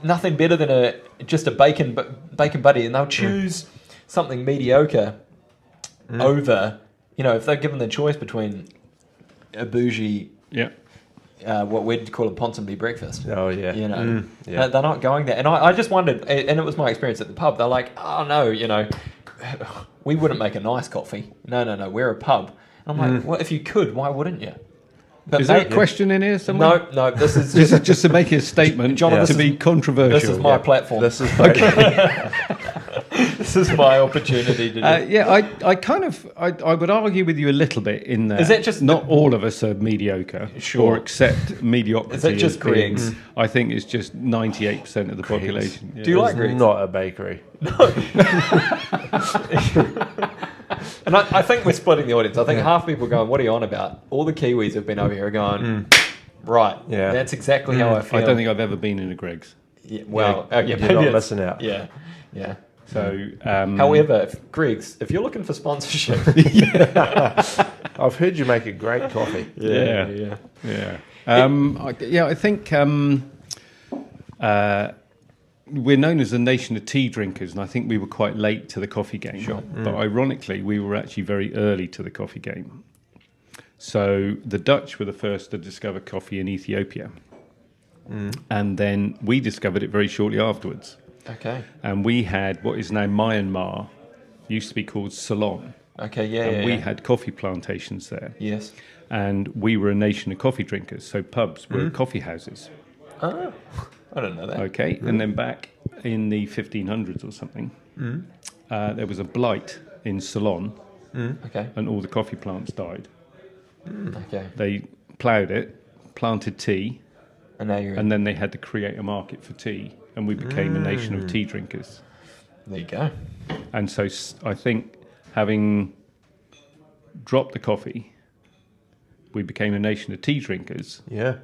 nothing better than just a bacon buddy. And they'll choose something mediocre over, if they're given the choice between a bougie... Yeah. What we'd call a Ponsonby breakfast. Oh, yeah. They're not going there. And I just wondered, and it was my experience at the pub, they're like, oh, no, we wouldn't make a nice coffee. No, we're a pub. And I'm like, well, if you could, why wouldn't you? But is there a question in here somewhere? No, this is This is just to make a statement, John, to be controversial. This is my platform. This is This is my opportunity to do. I would argue with you a little bit in that. Is that just not all of us are mediocre, or accept mediocrity? Is that just as being- Greg's? I think it's just 98% of the population. Yeah. Do you like It's Greg's? not a bakery. And I think we're splitting the audience. I think half people are going, what are you on about? All the Kiwis have been over here going, right, that's exactly how I feel. I don't think I've ever been in a Greg's. Yeah, well, you're not missing out. Yeah. So, however, Greg's, if you're looking for sponsorship, I've heard you make a great coffee. Yeah. I think we're known as a nation of tea drinkers, and I think we were quite late to the coffee game. Sure. But ironically, we were actually very early to the coffee game. So the Dutch were the first to discover coffee in Ethiopia. And then we discovered it very shortly afterwards. Okay. And we had what is now Myanmar, used to be called Ceylon. Okay, And we had coffee plantations there. Yes. And we were a nation of coffee drinkers, so pubs were coffee houses. Oh, I don't know that. Okay, and then back in the 1500s or something, there was a blight in Ceylon, Okay. and all the coffee plants died. Okay. They ploughed it, planted tea, And now you're and then they had to create a market for tea, and we became a nation of tea drinkers. there you go. And so I think having dropped the coffee, we became a nation of tea drinkers, Yeah.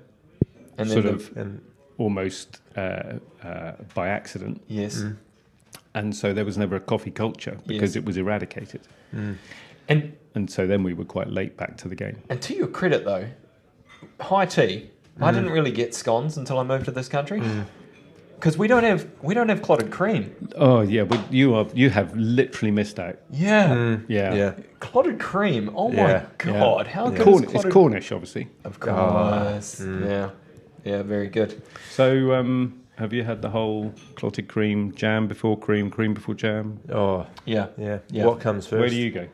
And sort then of And almost by accident. yes. And so there was never a coffee culture because it was eradicated. And And so then we were quite late back to the game. and to your credit though, high tea. I didn't really get scones until I moved to this country. Because we don't have clotted cream. Oh yeah, but you have literally missed out. Yeah. yeah. Clotted cream. Oh Yeah. my god. How good is It's clotted Cornish, obviously. Of course. Yeah. Yeah, very good. So have you had the whole clotted cream, jam before cream, cream before jam? Oh, Yeah. yeah. Yeah. What comes first? Where do you go?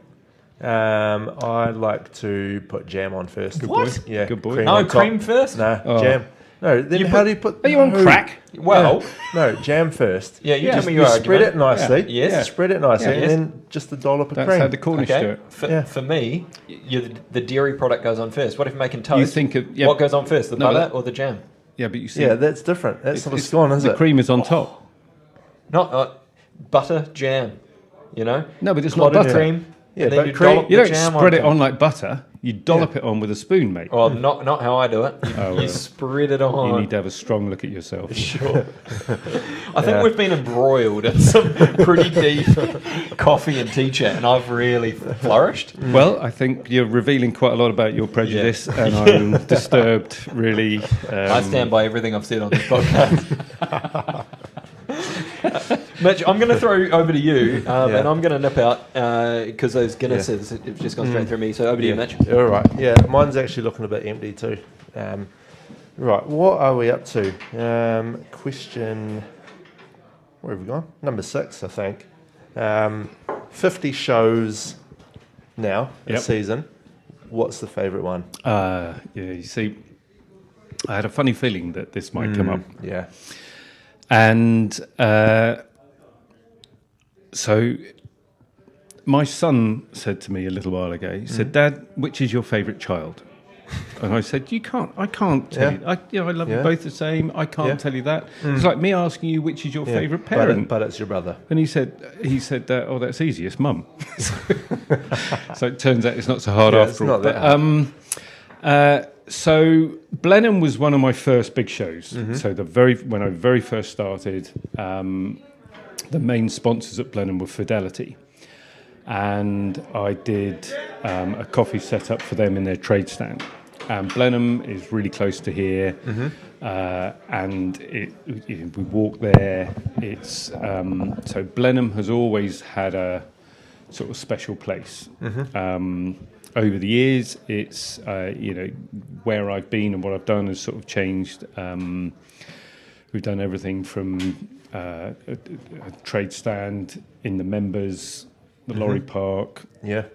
I like to put jam on first. What? Yeah. Good boy. Cream No, on top. cream first? No, Oh. jam. No, then You how put- do you put... Are you on crack? Well, No, jam first. yeah, you tell me You your spread it argument. nicely. Yeah. Yes. Spread it nicely, Yeah. and Yes. then just a dollop of That's cream. how the Cornish do Okay. it. For me, the dairy product goes on first. What if you're making toast? You think of what goes on first, the No, butter that- or the jam? Yeah, but you see, Yeah, that's different. That's not a it's- scone, is the it? cream is on top. Not butter, jam. You know. No, but it's not Clotted butter. cream. Yeah, and then but you cream- dollop You the don't jam spread it top. on like butter. You dollop it on with a spoon, mate. Well, not how I do it. You, Oh, you well. spread it on. You need to have a strong look at yourself. Sure. I think we've been embroiled in some pretty deep coffee and tea chat, and I've really flourished. Well, I think you're revealing quite a lot about your prejudice, and I'm disturbed, really. I stand by everything I've said on this podcast. Mitch, I'm going to throw over to you, and I'm going to nip out because those Guinnesses have just gone straight through me. So over to you, Mitch. All right. Yeah, mine's actually looking a bit empty too. Right, what are we up to? Question. Where have we gone? Number 6, I think. 50 shows now a Yep. season. What's the favourite one? Yeah, you see, I had a funny feeling that this might come up. Yeah. And so my son said to me a little while ago, he said, "Dad, which is your favourite child?" And I said, I can't tell you. I love you Yeah. both the same. I can't Yeah. tell you that. It's like me asking you which is your favourite But, parent. but it's your brother. And he said, "Oh, that's easy. It's Mum." So it turns out it's not so hard Yeah, after it's all. not that But, so Blenheim was one of my first big shows. Mm-hmm. So when I very first started, the main sponsors at Blenheim were Fidelity, and I did a coffee setup for them in their trade stand. And Blenheim is really close to here, and we walk there. It's so Blenheim has always had a sort of special place. Over the years, it's where I've been and what I've done has sort of changed. We've done everything from a trade stand in the members, the lorry park,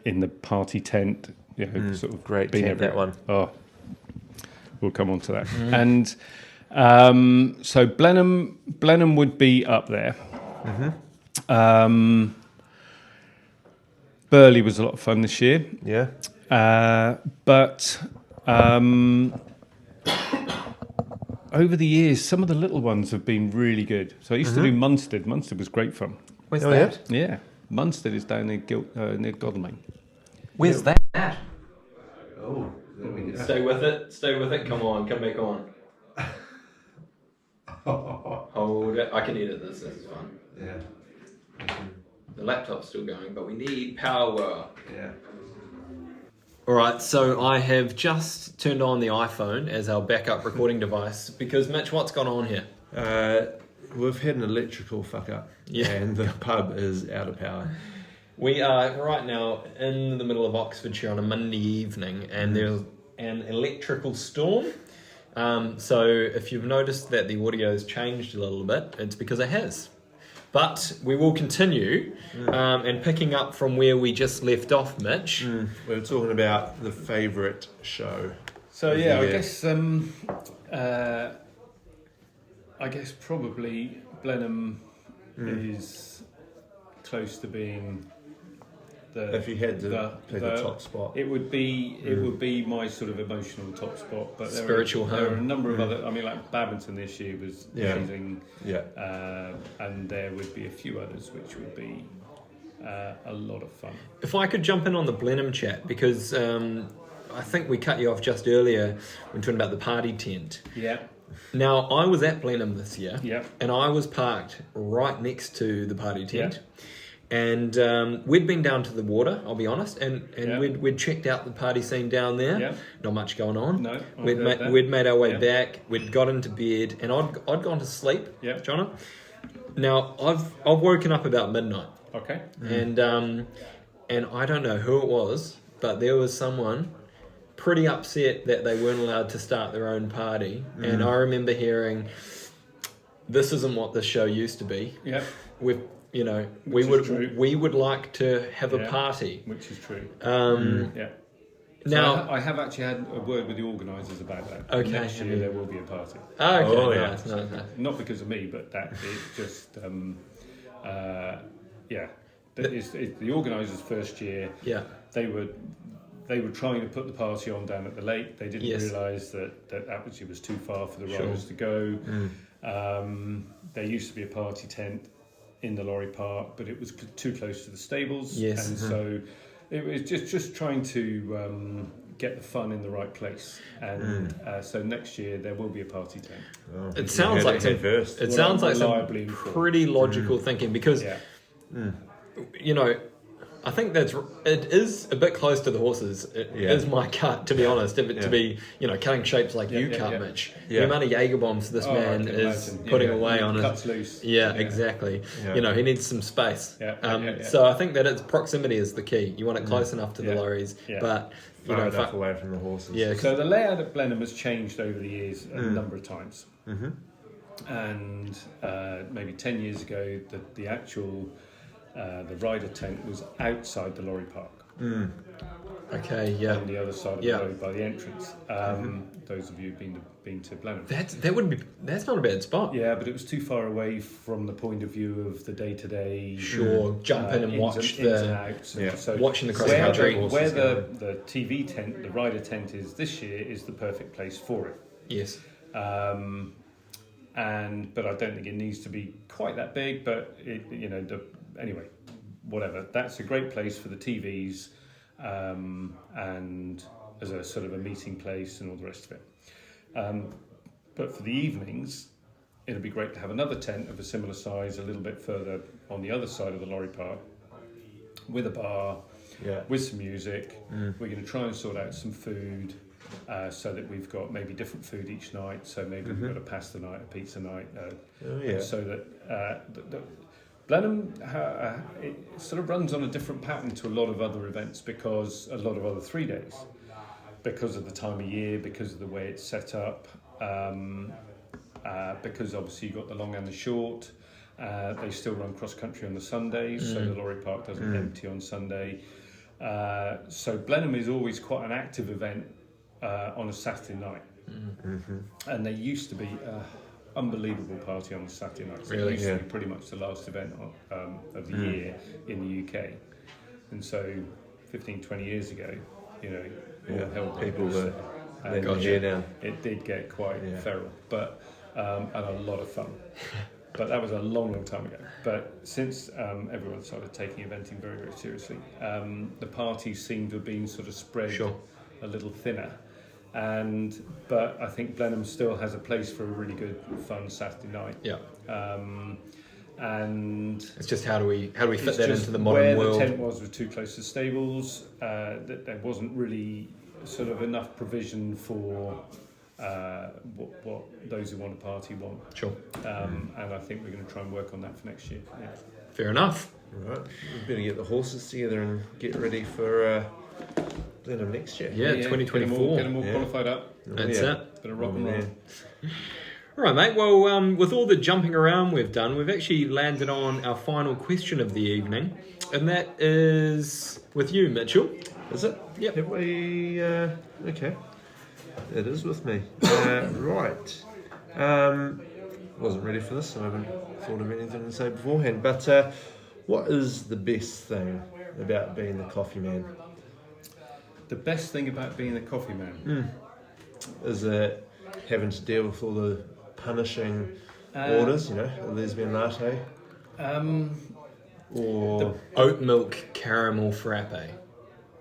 in the party tent. Sort of Great been tent, that everywhere. one. Oh, we'll come on to that. And so Blenheim would be up there. Burley was a lot of fun this year. Yeah. But over the years, some of the little ones have been really good. So I used to do Munstead. Munstead was great fun. Where's Oh, that? Yeah, Munstead is down near near Godalming. Where's that? Oh, there we go. Stay with it. Stay with it. Come on. Come back on. Hold it. I can edit this. This is fun. Yeah. The laptop's still going, but we need power. Yeah. All right, so I have just turned on the iPhone as our backup recording device because, Mitch, what's gone on here? We've had an electrical fuck up. Yeah. And the pub is out of power. We are right now in the middle of Oxfordshire on a Monday evening, and there's an electrical storm. So if you've noticed that the audio has changed a little bit, it's because it has. But we will continue, and picking up from where we just left off, Mitch. We were talking about the favourite show. So yeah, I guess probably Blenheim is close to being the. If you had to pick a top spot. It would be my sort of emotional top spot. But Spiritual there are a home. number of other. I mean, like Badminton this year was Yeah. amazing. Yeah. And there would be a few others which would be a lot of fun. If I could jump in on the Blenheim chat, because I think we cut you off just earlier when talking about the party tent. Yeah. Now, I was at Blenheim this year, Yeah. and I was parked right next to the party tent. And we'd been down to the water, I'll be honest, and we'd checked out the party scene down there. Yeah. Not much going on. No, I've we'd heard that. we'd made our way back. We'd got into bed, and I'd gone to sleep. Yeah. Jonna. Now I've woken up about midnight, Okay. and I don't know who it was, but there was someone pretty upset that they weren't allowed to start their own party, and I remember hearing, "This isn't what this show used to be. Yeah. We Which is true. would like to have a Yeah. party." Which is true. Um, Yeah. Now, I have actually had a word with the organisers about that. Okay, Next have year you? there will be a party. okay, Oh, yeah. nice. Not because of me, but that it's just It's the organisers' first year. Yeah. They were trying to put the party on down at the lake. They didn't Yes. realise that actually was too far for the Sure. riders to go. There used to be a party tent in the lorry park, but it was too close to the stables. Yes. And so it was just trying to get the fun in the right place. And so next year there will be a party tent. Oh, It sounds like some, first. it sounds like some Reliably informed. pretty logical thinking because, Yeah. you know, I think it is a bit close to the horses. It is my cut, to be honest. If it to be, cutting shapes like you cut, Mitch. Yeah. The amount of Jaeger bombs this I man can is imagine. putting away on it. Cuts loose. Yeah, exactly. Yeah. He needs some space. Yeah. So I think that its proximity is the key. You want it close enough to the lorries, but Far enough away from the horses. Yeah. So the layout at Blenheim has changed over the years a number of times. And maybe 10 years ago, the actual the rider tent was outside the lorry park. Okay, yeah. On the other side of the road by the entrance. Those of you who've been to Blenheim. That's not a bad spot. Yeah, but it was too far away from the point of view of the day-to-day. Sure, jump in and watch ins and outs. Yeah. So watching the cross where country. where the TV tent, the rider tent is this year is the perfect place for it. Yes. But I don't think it needs to be quite that big. But anyway, whatever. That's a great place for the TVs, and as a sort of a meeting place and all the rest of it. But for the evenings, it'd be great to have another tent of a similar size, a little bit further on the other side of the lorry park, with a bar, with some music. We're going to try and sort out some food. So that we've got maybe different food each night. So maybe we've got a pasta night, a pizza night. So that the Blenheim it sort of runs on a different pattern to a lot of other events because a lot of other 3 days, because of the time of year, because of the way it's set up, because obviously you've got the long and the short. They still run cross country on the Sundays, so the lorry park doesn't empty on Sunday. So Blenheim is always quite an active event. On a Saturday night, and there used to be an unbelievable party on a Saturday night. So it used to be pretty much the last event of the year in the UK, and so 15, 20 years ago, all hell people were and letting their hair down. it did get quite feral, but and a lot of fun. But that was a long, long time ago. But since everyone started taking eventing very, very seriously, the parties seem to have been sort of spread a little thinner. But I think Blenheim still has a place for a really good, fun Saturday night. Yeah. And It's just how do we fit that just into the modern world? Where the tent was too close to stables. That there wasn't really sort of enough provision for what those who want a party want. Sure. And I think we're going to try and work on that for next year. Yeah. Fair enough. Right, we better get the horses together and get ready for Blenheim next year. Yeah, 2024. Get them all qualified up. That's it. Bit of rock and roll. All right, mate. Well, with all the jumping around we've done, we've actually landed on our final question of the evening, and that is with you, Mitchell. Is it? Yep. Have we? Okay. It is with me. Right. Wasn't ready for this. I haven't thought of anything to say beforehand. But what is the best thing about being the coffee man? The best thing about being a coffee man Is it having to deal with all the punishing orders? A lesbian latte, or Oat milk caramel frappe.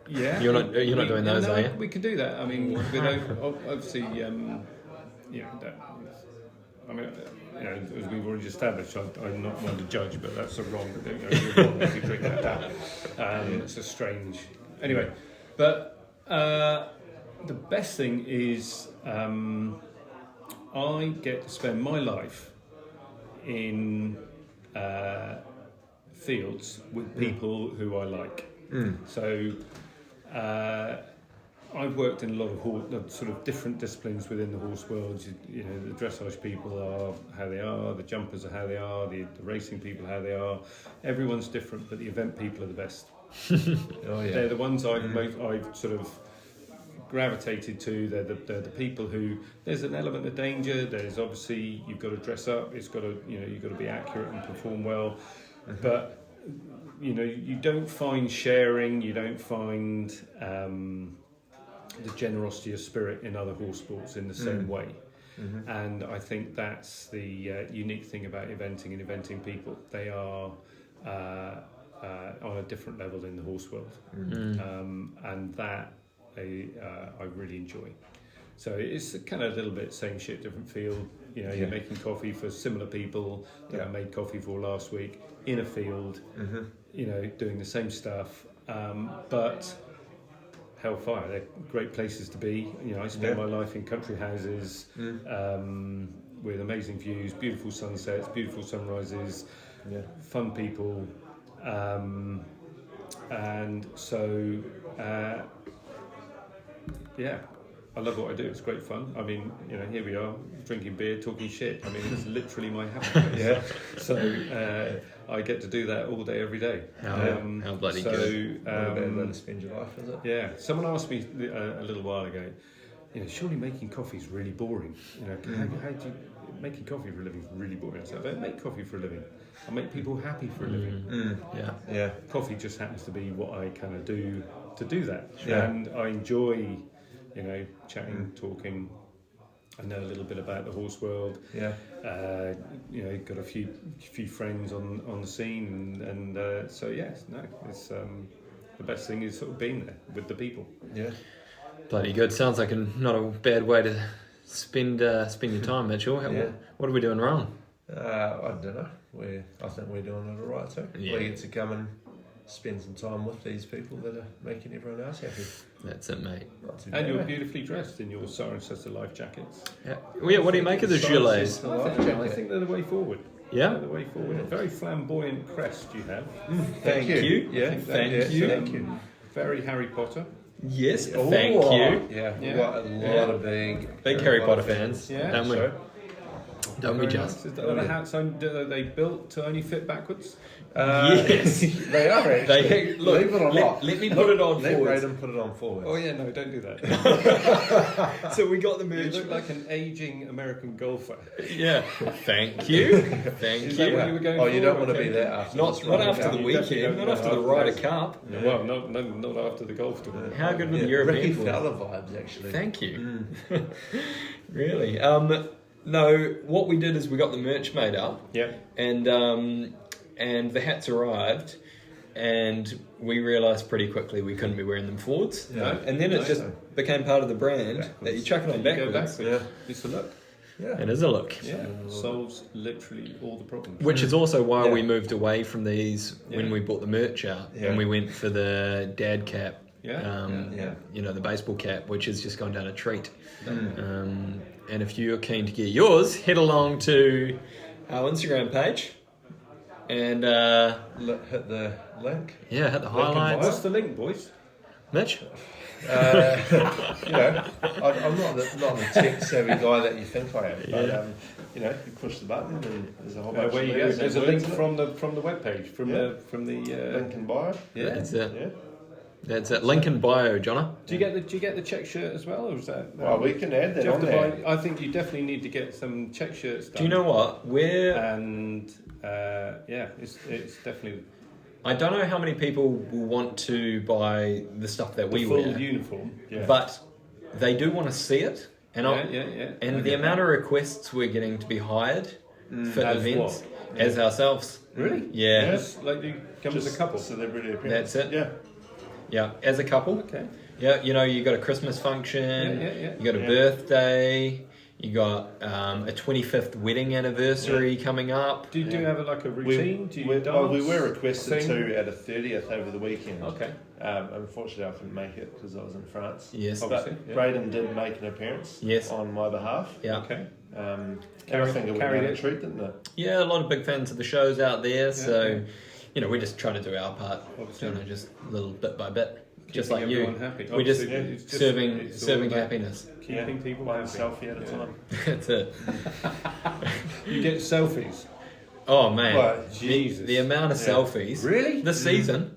Yeah, You're not doing those, are you? We could do that. I mean, obviously, as we've already established, I'm not one to judge, but that's a wrong. If you drink that down, it's a strange. Anyway, but the best thing is I get to spend my life in fields with people who I like. So. I've worked in a lot of sort of different disciplines within the horse world. The dressage people are how they are, the jumpers are how they are, the racing people how they are. Everyone's different, but the event people are the best. They're the ones I've sort of gravitated to. They're the people who, there's an element of danger. There's obviously, you've got to dress up. It's got to, you've got to be accurate and perform well. But you don't find sharing. You don't find the generosity of spirit in other horse sports in the same way. And I think that's the unique thing about eventing and eventing people. They are on a different level in the horse world, and that I really enjoy. So it's kind of a little bit same shit, different field. You're making coffee for similar people that I made coffee for last week in a field. Doing the same stuff, but hellfire. They're great places to be. I spend my life in country houses with amazing views, beautiful sunsets, beautiful sunrises, fun people, and so I love what I do. It's great fun. I mean, here we are drinking beer, talking shit. I mean, it's literally my happy place. So I get to do that all day, every day. How bloody good. What a better way to spend your life, is it? Yeah. Someone asked me a little while ago, surely making coffee is really boring. How do you, making coffee for a living is really boring. So I don't make coffee for a living. I make people happy for a living. Yeah. Coffee just happens to be what I kind of do to do that. Yeah. And I enjoy, chatting, talking. I know a little bit about the horse world. Yeah. Got a few friends on the scene, and so yes, no, it's the best thing is sort of being there with the people. Yeah. Bloody good. Sounds like not a bad way to spend your time, Mitchell. What are we doing wrong? I don't know. I think we're doing it all right too. Yeah. We get to come and spend some time with these people that are making everyone else happy. That's it, mate. Not too And bad, you're eh? beautifully dressed in your Cirencester life jackets. Yeah. What do you make of the gilets? I think they're the way forward. Yeah? They're the way forward. A very flamboyant crest you have. Thank you. Yeah. Thank you. Thank you. Very Harry Potter. Yes, Oh, thank you. Yeah. Yeah. Got a lot of big Harry Potter fans. Yeah. Don't we? So, Don't we Very just? nice. Are the hats are they built to only fit backwards? Yes. they are actually. Look, Believe it or not. let me put it on Let forwards. Braden put it on forwards. Oh yeah, no, don't do that. So we got the You merch. look like an aging American golfer. Yeah. Thank you. Thank Is that you. what you were going Oh, for? you don't want to Okay. be there after. Not after the You weekend, definitely not don't after the know Ryder after Cup. Well, not after the golf tour. How good were the Ricky European boys? Fowler vibes, actually. Thank you. Really. No, what we did is we got the merch made up. Yeah. And the hats arrived, and we realised pretty quickly we couldn't be wearing them forwards. Yeah. And then it just So. became part of the brand that you chuck it on You go backwards. backwards. Yeah. It's a look. Yeah. It is a look. Yeah. Solves literally all the problems. Which is also why Yeah. we moved away from these when Yeah. we bought the merch out, Yeah. and we went for the dad cap. Yeah. Yeah. The baseball cap, which has just gone down a treat. And if you're keen to get yours, head along to our Instagram page and Hit the link. hit the and highlights. What's the link, boys? Mitch? I'm not the tech savvy guy that you think I am. But, you push the button and there's a whole bunch Where of you go? letters There's a and link words in it. from the webpage from Yeah. the Link in bio. yeah. That's it. Yeah. That's it. Link in bio, Jonna. Do you get the check shirt as well, or is that? Well, we can add Do that you have on to there. buy? I think you definitely need to get some check shirts done. Do you know what? And it's definitely I don't know how many people will want to buy the stuff that we the full wear, uniform. Yeah. but they do want to see it. And yeah. And the amount of requests we're getting to be hired for As events what? as ourselves. Really? Yeah. Just like you come as a couple. Celebrity appearance. That's it. Yeah. Yeah, as a couple. Okay. Yeah, you got a Christmas function, Yeah. you got a birthday, you got a 25th wedding anniversary coming up. Do you have a routine? Do you we dance? were requested sing? to at a 30th over the weekend. Okay. Unfortunately, I couldn't make it because I was in France. Yes. But Obviously, yeah. Braden did make an appearance. Yes. On my behalf. Yeah. Okay. Everything went carried down a it. treat, didn't it? Yeah, a lot of big fans of the shows out there, so yeah. we just try to do our part, Obviously. just little bit by bit, just Keeping like you. everyone happy. We're just Obviously, it's just- serving it's all serving about happiness. Keeping people one happy. selfie at a time. That's it. You get selfies. Oh man, What? Jesus. the amount of Yeah. selfies Really? this season.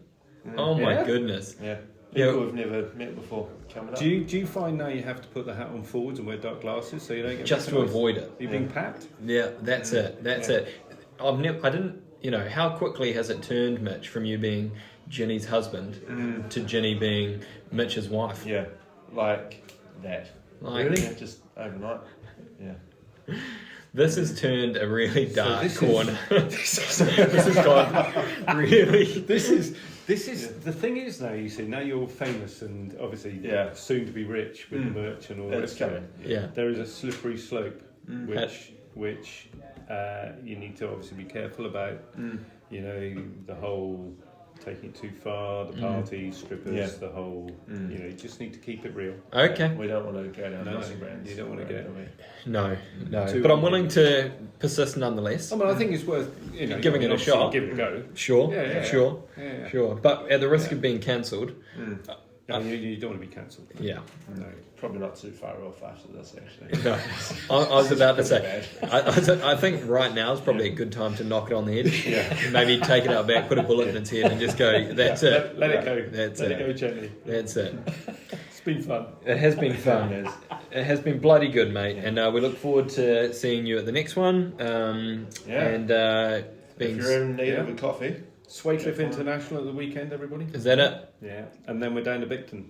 Oh my Yeah? goodness. Yeah. People we've never met before coming up. Do you find now you have to put the hat on forwards and wear dark glasses so you don't get Just to recognised? avoid it. You're being papped? Yeah, that's it. That's it. I didn't. How quickly has it turned, Mitch, from you being Ginny's husband to Ginny being Mitch's wife? Yeah, like that. Really? Yeah, just overnight. Yeah. This has turned a really dark this is- corner. This has gone really. This is the thing is now you see now you're famous and obviously soon to be rich with the merch and all that. It's coming. Yeah. There is a slippery slope which you need to obviously be careful about. You know, the whole taking it too far, the parties, strippers, the whole. You just need to keep it real. Okay. We don't want to go down Aussie brands. You don't want to go. No. But I'm willing to persist nonetheless. I mean, I think it's worth Giving it a obviously shot. Give it a go. Sure. Yeah. Sure. But at the risk of being cancelled. No, you don't want to be cancelled. Yeah. No. Probably not too far off after this, actually. No, I was about to say. I think right now is probably a good time to knock it on the head. Yeah. Maybe take it out back, put a bullet in its head, and just go. That's it. Let it go. That's Let it. it go gently. That's it. It's been fun. It has been fun. It has been bloody good, mate. And we look forward to seeing you at the next one. And being. If you're in need of a coffee. Swaycliffe International at the weekend, everybody. Is that it? Yeah. And then we're down to Bicton.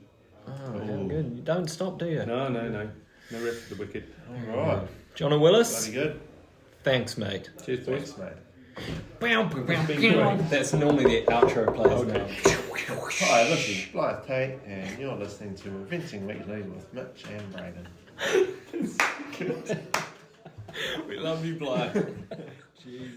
Oh, how good. You don't stop, do you? No. No rest for the wicked. All right. Jonna Willis. Bloody good. Thanks, mate. Cheers, boys. Thanks, mate. That's normally the outro plays now. Hi, this is Blythe Tate, and you're listening to Inventing Weekly with Mitch and Braden. We love you, Blythe. Jeez.